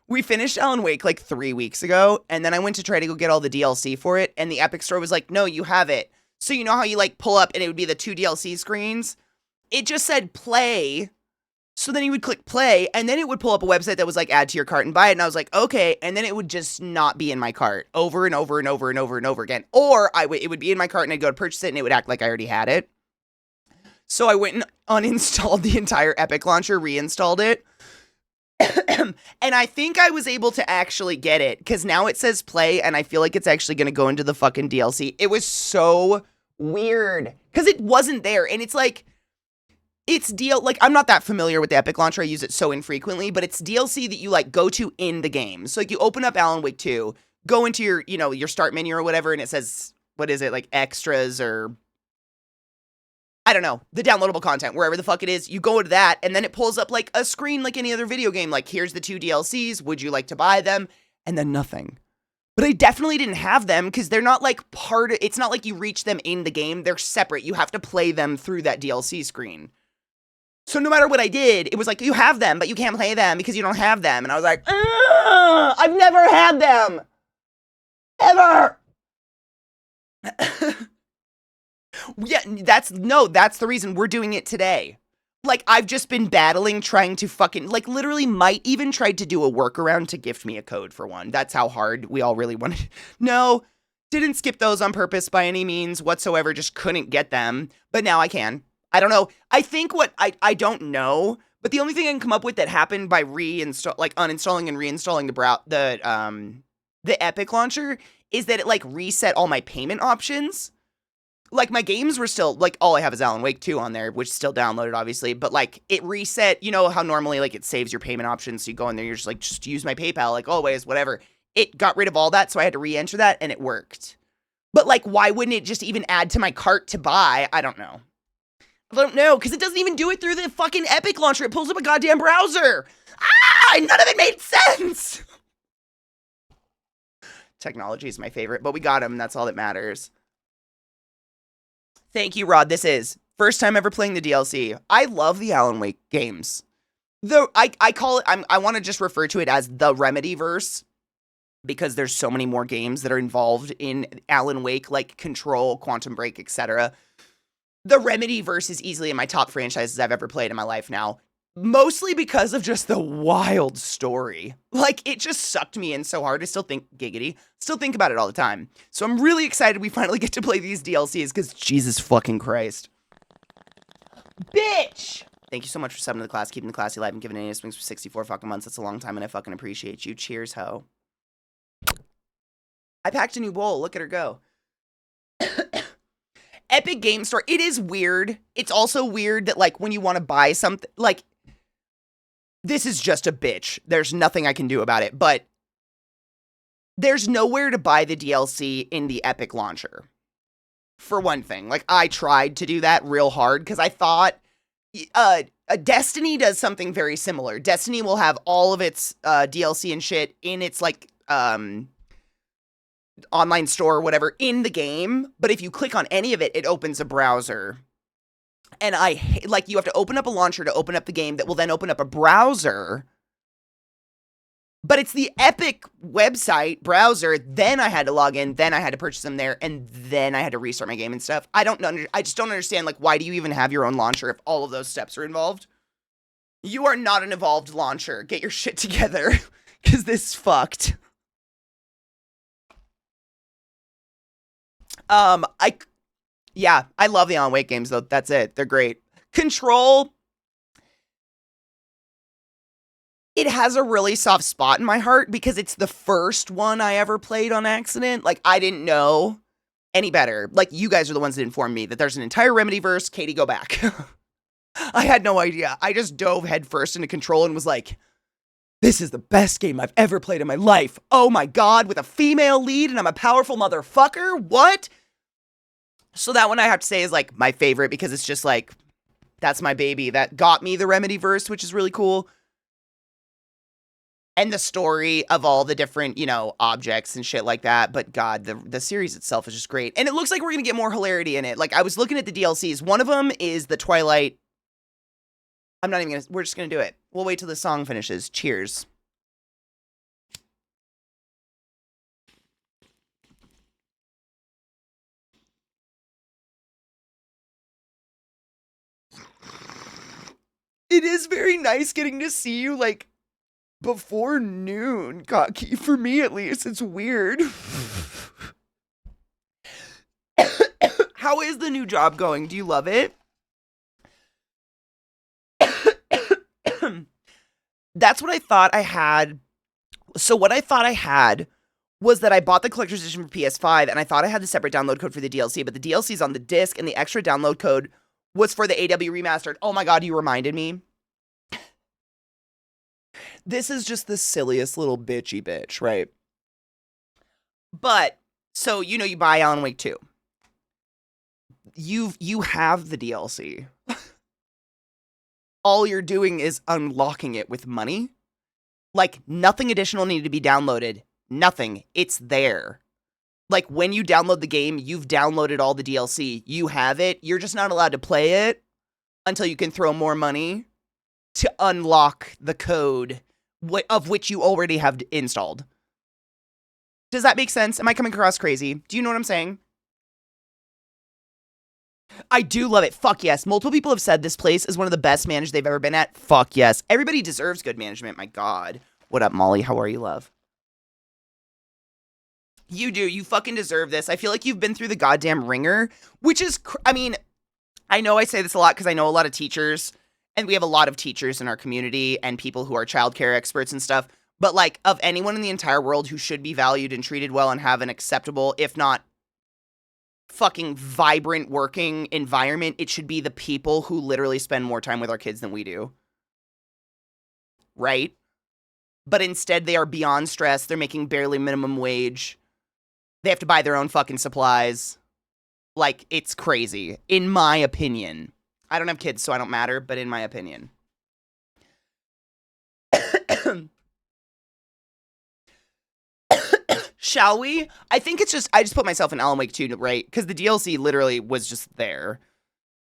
we finished Alan Wake like 3 weeks ago, and then I went to try to go get all the DLC for it, and the Epic Store was like, no, you have it. So you know how you like pull up and it would be the 2 DLC screens? It just said play. So then you would click play, and then it would pull up a website that was like add to your cart and buy it, and I was like, okay, and then it would just not be in my cart over and over and over and over and over again. Or it would be in my cart and I'd go to purchase it and it would act like I already had it. So I went and uninstalled the entire Epic launcher, reinstalled it. And I think I was able to actually get it, because now it says play, and I feel like it's actually going to go into the fucking DLC. It was so weird, because it wasn't there, and it's like, like, I'm not that familiar with the Epic launcher, I use it so infrequently, but it's DLC that you, like, go to in the game. So, like, you open up Alan Wake 2, go into your, your start menu or whatever, and it says, what is it, like, extras or... I don't know, the downloadable content, wherever the fuck it is, you go into that, and then it pulls up, like, a screen like any other video game, like, here's the 2 DLCs, would you like to buy them? And then nothing. But I definitely didn't have them, because they're not, like, it's not like you reach them in the game, they're separate, you have to play them through that DLC screen. So no matter what I did, it was like, you have them, but you can't play them, because you don't have them, and I was like, I've never had them! Ever! Yeah, that's the reason we're doing it today. Like, I've just been battling, trying to fucking, like, literally might even tried to do a workaround to gift me a code for one. That's how hard we all really wanted. No, didn't skip those on purpose by any means whatsoever, just couldn't get them. But now I can. I don't know. I think I don't know, but the only thing I can come up with that happened by uninstalling and reinstalling the Epic launcher is that it, like, reset all my payment options. Like, my games were still, like, all I have is Alan Wake 2 on there, which is still downloaded, obviously, but, like, it reset, you know how normally, like, it saves your payment options, so you go in there, you're just like, just use my PayPal, like, always, whatever. It got rid of all that, so I had to re-enter that, and it worked. But, like, why wouldn't it just even add to my cart to buy? I don't know. I don't know, because it doesn't even do it through the fucking Epic launcher. It pulls up a goddamn browser. None of it made sense. Technology is my favorite, but we got him, and that's all that matters. Thank you, Rod. This is First time ever playing the DLC. I love the Alan Wake games. Though I call it, I want to just refer to it as the Remedyverse because there's so many more games that are involved in Alan Wake, like Control, Quantum Break, etc. The Remedyverse is easily in my top franchises I've ever played in my life now. Mostly because of just the wild story. Like, it just sucked me in so hard. I still think, giggity, still think about it all the time. So I'm really excited we finally get to play these DLCs, because Jesus fucking Christ. Bitch! Thank you so much for subbing to the class, keeping the classy alive, and giving any swings for 64 fucking months. That's a long time, and I fucking appreciate you. Cheers, ho. I packed a new bowl. Look at her go. Epic Game Store. It is weird. It's also weird that, like, when you want to buy something, like, this is just a bitch. There's nothing I can do about it, but there's nowhere to buy the DLC in the Epic launcher. For one thing, like, I tried to do that real hard because I thought Destiny does something very similar. Destiny will have all of its DLC and shit in its, like, online store or whatever in the game, but if you click on any of it, it opens a browser. And like, you have to open up a launcher to open up the game that will then open up a browser. But it's the Epic website browser. Then I had to log in. Then I had to purchase them there. And then I had to restart my game and stuff. I just don't understand, like, why do you even have your own launcher if all of those steps are involved? You are not an evolved launcher. Get your shit together. Because this is fucked. Yeah, I love the Alan Wake games, though. That's it. They're great. Control. It has a really soft spot in my heart because it's the first one I ever played on accident. Like, I didn't know any better. Like, you guys are the ones that informed me that there's an entire Remedyverse. Katie, go back. I had no idea. I just dove headfirst into Control and was like, this is the best game I've ever played in my life. Oh my God, with a female lead and I'm a powerful motherfucker? What? So that one I have to say is, like, my favorite because it's just, like, that's my baby. That got me the Remedyverse, which is really cool. And the story of all the different, you know, objects and shit like that. But God, the series itself is just great. And it looks like we're going to get more hilarity in it. Like, I was looking at the DLCs. One of them is the Twilight. I'm not even going to, we're just going to do it. We'll wait till the song finishes. Cheers. It is very nice getting to see you, like, before noon, Cocky. For me, at least. It's weird. How is the new job going? Do you love it? That's what I thought I had. So what I thought I had was that I bought the collector's edition for PS5, and I thought I had the separate download code for the DLC, but the DLC is on the disc, and the extra download code was for the AW Remastered. Oh my God, you reminded me. This is just the silliest little bitchy bitch, right? But, so, you know, you buy Alan Wake 2. You have the DLC. All you're doing is unlocking it with money. Like, nothing additional needed to be downloaded. Nothing. It's there. Like, when you download the game, you've downloaded all the DLC. You have it. You're just not allowed to play it until you can throw more money to unlock the code of which you already have installed. Does that make sense? Am I coming across crazy? Do you know what I'm saying? I do love it. Fuck yes. Multiple people have said this place is one of the best managed they've ever been at. Fuck yes. Everybody deserves good management. My God. What up, Molly? How are you, love? You do. You fucking deserve this. I feel like you've been through the goddamn ringer, which is, I mean, I know I say this a lot because I know a lot of teachers, and we have a lot of teachers in our community and people who are childcare experts and stuff. But, like, of anyone in the entire world who should be valued and treated well and have an acceptable, if not fucking vibrant working environment, it should be the people who literally spend more time with our kids than we do. Right? But instead, they are beyond stressed. They're making barely minimum wage. They have to buy their own fucking supplies. Like, it's crazy. In my opinion. I don't have kids, so I don't matter, but in my opinion. Shall we? I think it's just, I just put myself in Alan Wake 2, right? Because the DLC literally was just there.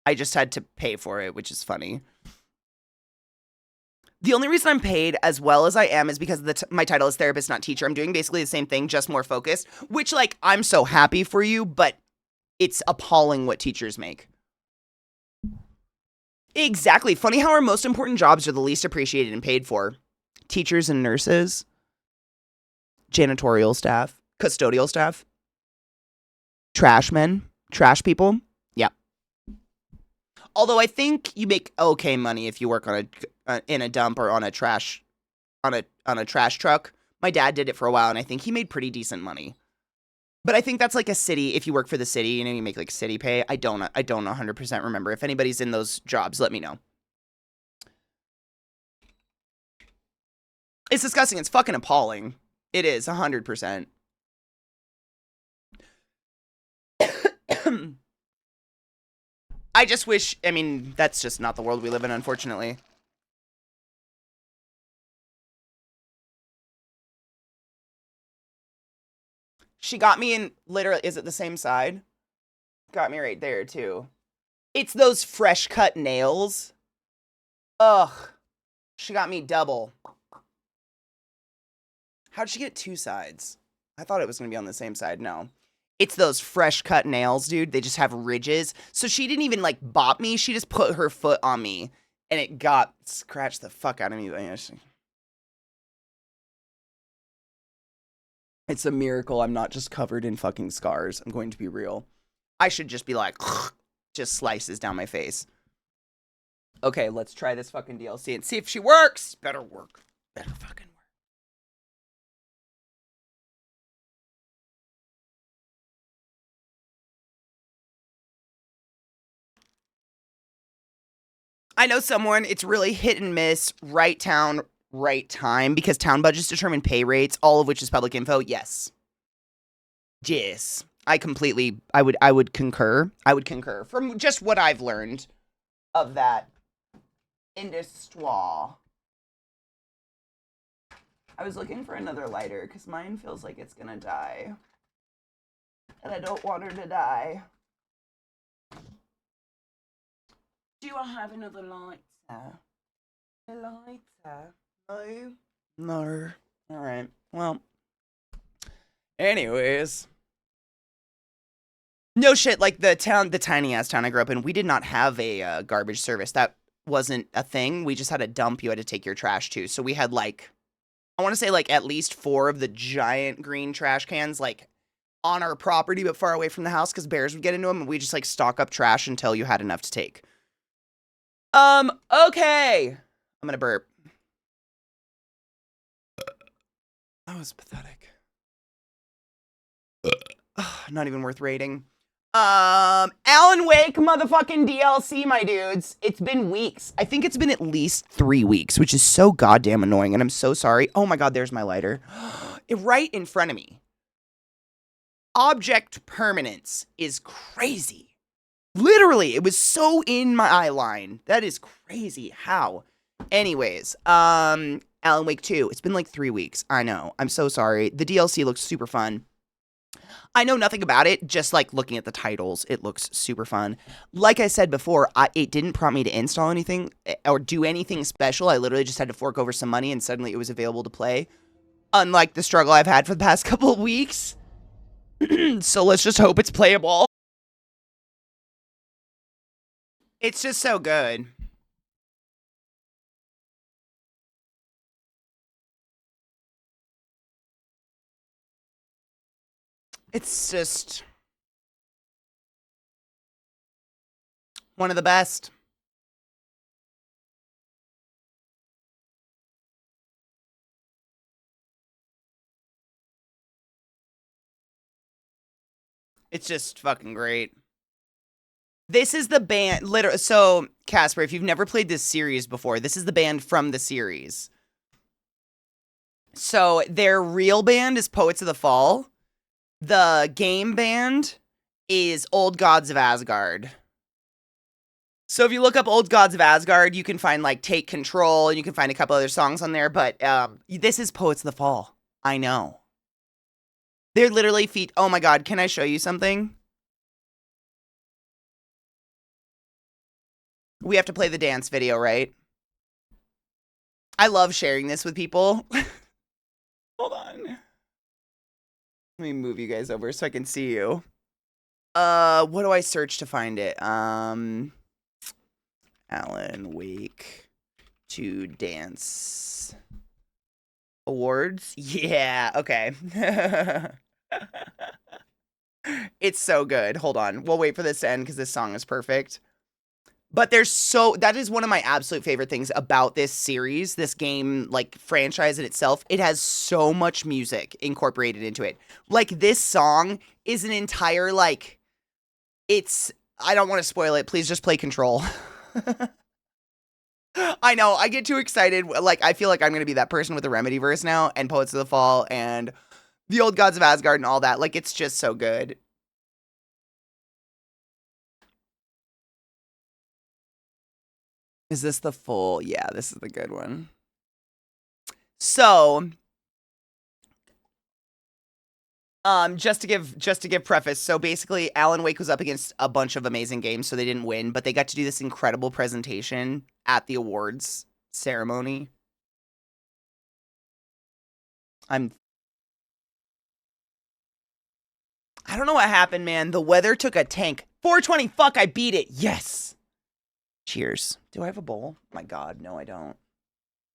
I just had to pay for it, which is funny. The only reason I'm paid as well as I am is because my title is therapist, not teacher. I'm doing basically the same thing, just more focused, which, like, I'm so happy for you, but it's appalling what teachers make. Exactly. Funny how our most important jobs are the least appreciated and paid for. Teachers and nurses, janitorial staff, custodial staff, trash men, trash people. Yeah. Although I think you make okay money if you work on in a dump or on a trash truck. My dad did it for a while, and I think he made pretty decent money. But I think that's like a city. If you work for the city, you know, you make like city pay. I don't 100% remember. If anybody's in those jobs, let me know. It's disgusting. It's fucking appalling. It is 100%. I just wish, I mean, that's just not the world we live in, unfortunately. She got me in, literally, is it the same side? Got me right there, too. It's those fresh cut nails. Ugh. She got me double. How'd she get two sides? I thought it was going to be on the same side. No. It's those fresh cut nails, dude. They just have ridges. So she didn't even, like, bop me. She just put her foot on me. And it scratched the fuck out of me. It's a miracle I'm not just covered in fucking scars. I'm going to be real. I should just be like, just slices down my face. Okay, let's try this fucking DLC and see if she works. Better work. Better fucking work. I know someone, it's really hit and miss, right town, right time, because town budgets determine pay rates, all of which is public info. Yes. Yes. I would concur. I would concur from just what I've learned of that industry. I was looking for another lighter because mine feels like it's gonna die. And I don't want her to die. Do I have another lighter? A lighter? No. No. Alright. Well. Anyways. No shit, like the tiny ass town I grew up in, we did not have a garbage service. That wasn't a thing. We just had a dump you had to take your trash to. So we had like, I want to say like at least 4 of the giant green trash cans like on our property but far away from the house because bears would get into them, and we just like stock up trash until you had enough to take. Okay. I'm gonna burp. That was pathetic. Not even worth rating. Alan Wake motherfucking DLC, my dudes. It's been weeks. I think it's been at least 3 weeks, which is so goddamn annoying, and I'm so sorry. Oh my god, there's my lighter. Right in front of me. Object permanence is crazy. Literally, it was so in my eye line. That is crazy. How? Anyways, Alan Wake 2. It's been like 3 weeks. I know. I'm so sorry. The DLC looks super fun. I know nothing about it, just like looking at the titles, it looks super fun. Like I said before, it didn't prompt me to install anything or do anything special. I literally just had to fork over some money and suddenly it was available to play. Unlike the struggle I've had for the past couple of weeks. So let's just hope it's playable. It's just so good. It's just one of the best. It's just fucking great. This is the band, literally. So, Casper, if you've never played this series before, this is the band from the series. So, their real band is Poets of the Fall. The game band is Old Gods of Asgard. So, if you look up Old Gods of Asgard, you can find, like, Take Control, and you can find a couple other songs on there, but this is Poets of the Fall. I know. They're literally feet. Oh my god, can I show you something? We have to play the dance video, right? I love sharing this with people. Hold on. Let me move you guys over so I can see you. What do I search to find it? Alan Wake 2 Dance Awards? Yeah, okay. It's so good. Hold on. We'll wait for this to end because this song is perfect. But that is one of my absolute favorite things about this series, this game, like, franchise in itself. It has so much music incorporated into it. Like, this song is an entire, like, I don't want to spoil it. Please just play Control. I know, I get too excited. Like, I feel like I'm going to be that person with the Remedy verse now, and Poets of the Fall, and the Old Gods of Asgard, and all that. Like, it's just so good. Is this the full? Yeah, this is the good one. So, just to give preface, so basically Alan Wake was up against a bunch of amazing games, so they didn't win, but they got to do this incredible presentation at the awards ceremony. I don't know what happened, man. The weather took a tank. 420, fuck, I beat it. Yes. Cheers. Do I have a bowl? Oh my God, no, I don't.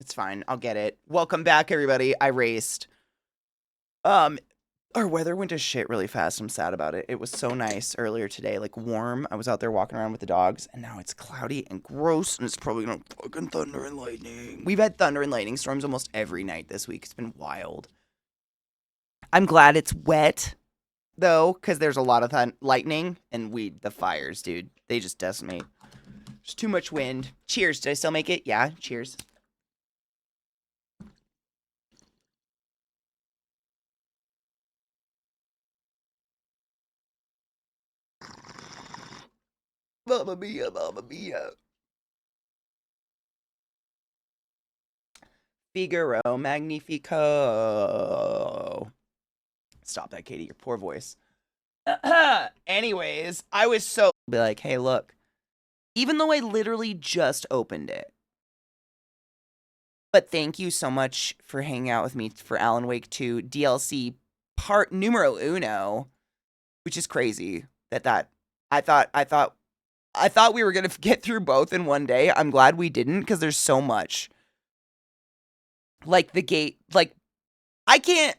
It's fine. I'll get it. Welcome back, everybody. I raced. Our weather went to shit really fast. I'm sad about it. It was so nice earlier today, like warm. I was out there walking around with the dogs, and now it's cloudy and gross, and it's probably gonna fucking thunder and lightning. We've had thunder and lightning storms almost every night this week. It's been wild. I'm glad it's wet, though, because there's a lot of lightning, and the fires, dude. They just decimate. There's too much wind. Cheers. Did I still make it? Yeah, cheers. Mamma mia, mamma mia. Figaro Magnifico. Stop that, Katie. Your poor voice. Anyways, I was so be like, hey, look. Even though I literally just opened it. But thank you so much for hanging out with me for Alan Wake 2 DLC part numero uno, which is crazy that I thought we were going to get through both in one day. I'm glad we didn't because there's so much. Like the gate, like I can't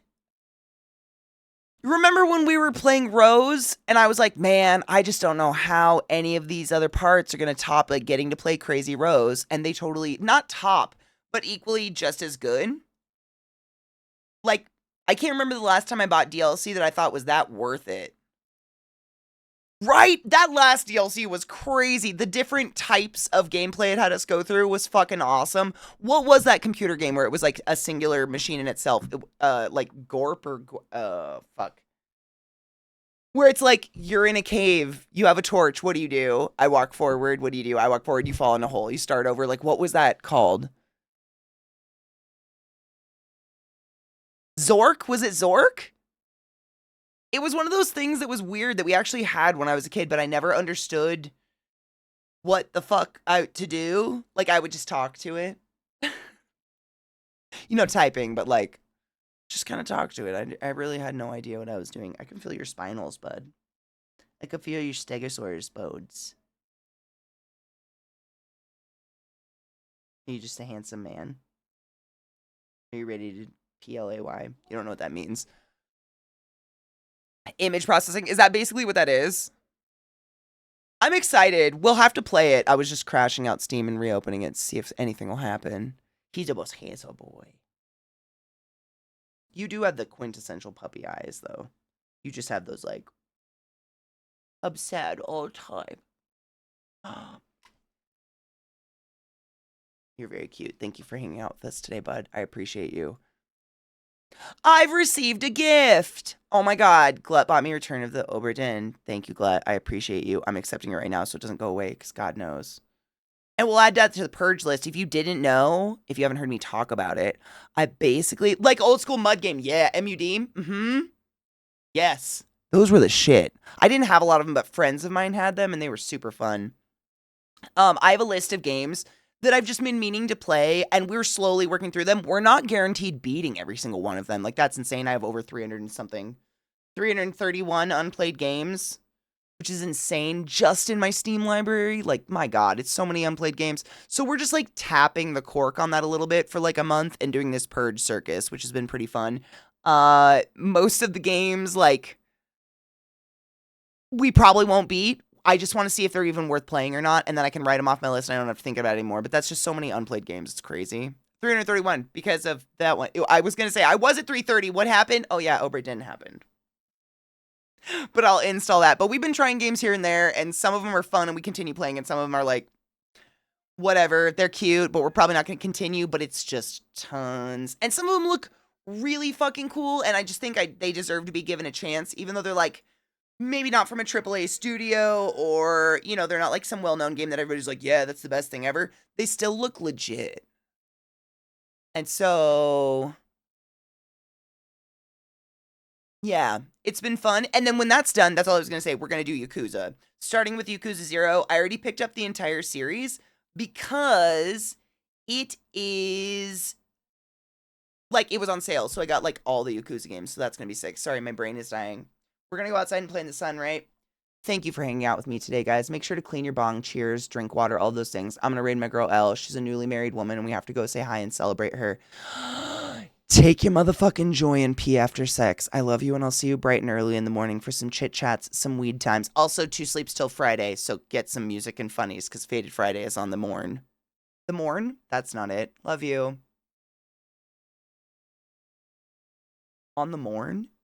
remember when we were playing Rose and I was like, man, I just don't know how any of these other parts are going to top like getting to play Crazy Rose. And they totally, not top, but equally just as good. Like, I can't remember the last time I bought DLC that I thought was that worth it. Right? That last DLC was crazy. The different types of gameplay it had us go through was fucking awesome. What was that computer game where it was like a singular machine in itself? Like Gorp or fuck. Where it's like, you're in a cave, you have a torch, what do you do? I walk forward, what do you do? I walk forward, you fall in a hole, you start over. Like, what was that called? Zork? Was it Zork? It was one of those things that was weird that we actually had when I was a kid, but I never understood what the fuck to do. Like, I would just talk to it. You know, typing, but like, just kind of talk to it. I really had no idea what I was doing. I can feel your spinals, bud. I can feel your stegosaurus bodes. Are you just a handsome man? Are you ready to PLAY? You don't know what that means. Image processing. Is that basically what that is? I'm excited. We'll have to play it. I was just crashing out Steam and reopening it to see if anything will happen. He's the most handsome boy. You do have the quintessential puppy eyes, though. You just have those, like, I'm sad all the time. You're very cute. Thank you for hanging out with us today, bud. I appreciate you. I've received a gift. Oh my God. Glut bought me Return of the Obra Dinn. Thank you, Glut. I appreciate you. I'm accepting it right now so it doesn't go away because God knows. And we'll add that to the purge list. If you didn't know, if you haven't heard me talk about it, I basically, like old school mud game. Yeah, MUD. Mm-hmm. Yes. Those were the shit. I didn't have a lot of them, but friends of mine had them and they were super fun. I have a list of games that I've just been meaning to play, and we're slowly working through them. We're not guaranteed beating every single one of them. Like, that's insane. I have over 300 and something, 331 unplayed games, which is insane just in my Steam library. Like, my God, it's so many unplayed games. So we're just like tapping the cork on that a little bit for like a month and doing this purge circus, which has been pretty fun. Most of the games, like, we probably won't beat. I just want to see if they're even worth playing or not, and then I can write them off my list and I don't have to think about it anymore. But that's just so many unplayed games. It's crazy. 331 because of that one. I was going to say, I was at 330. What happened? Oh, yeah, Obra didn't happen. But I'll install that. But we've been trying games here and there, and some of them are fun and we continue playing, and some of them are like, whatever. They're cute, but we're probably not going to continue, but it's just tons. And some of them look really fucking cool, and I just think they deserve to be given a chance, even though they're like, maybe not from a AAA studio, or, you know, they're not like some well-known game that everybody's like, yeah, that's the best thing ever. They still look legit. And so, yeah, it's been fun. And then when that's done, that's all I was going to say. We're going to do Yakuza. Starting with Yakuza 0, I already picked up the entire series because it is, like, it was on sale. So I got, like, all the Yakuza games. So that's going to be sick. Sorry, my brain is dying. We're going to go outside and play in the sun, right? Thank you for hanging out with me today, guys. Make sure to clean your bong, cheers, drink water, all those things. I'm going to raid my girl Elle. She's a newly married woman, and we have to go say hi and celebrate her. Take your motherfucking joy and pee after sex. I love you, and I'll see you bright and early in the morning for some chit-chats, some weed times. Also, 2 sleeps till Friday, so get some music and funnies, because Faded Friday is on the morn. The morn? That's not it. Love you. On the morn?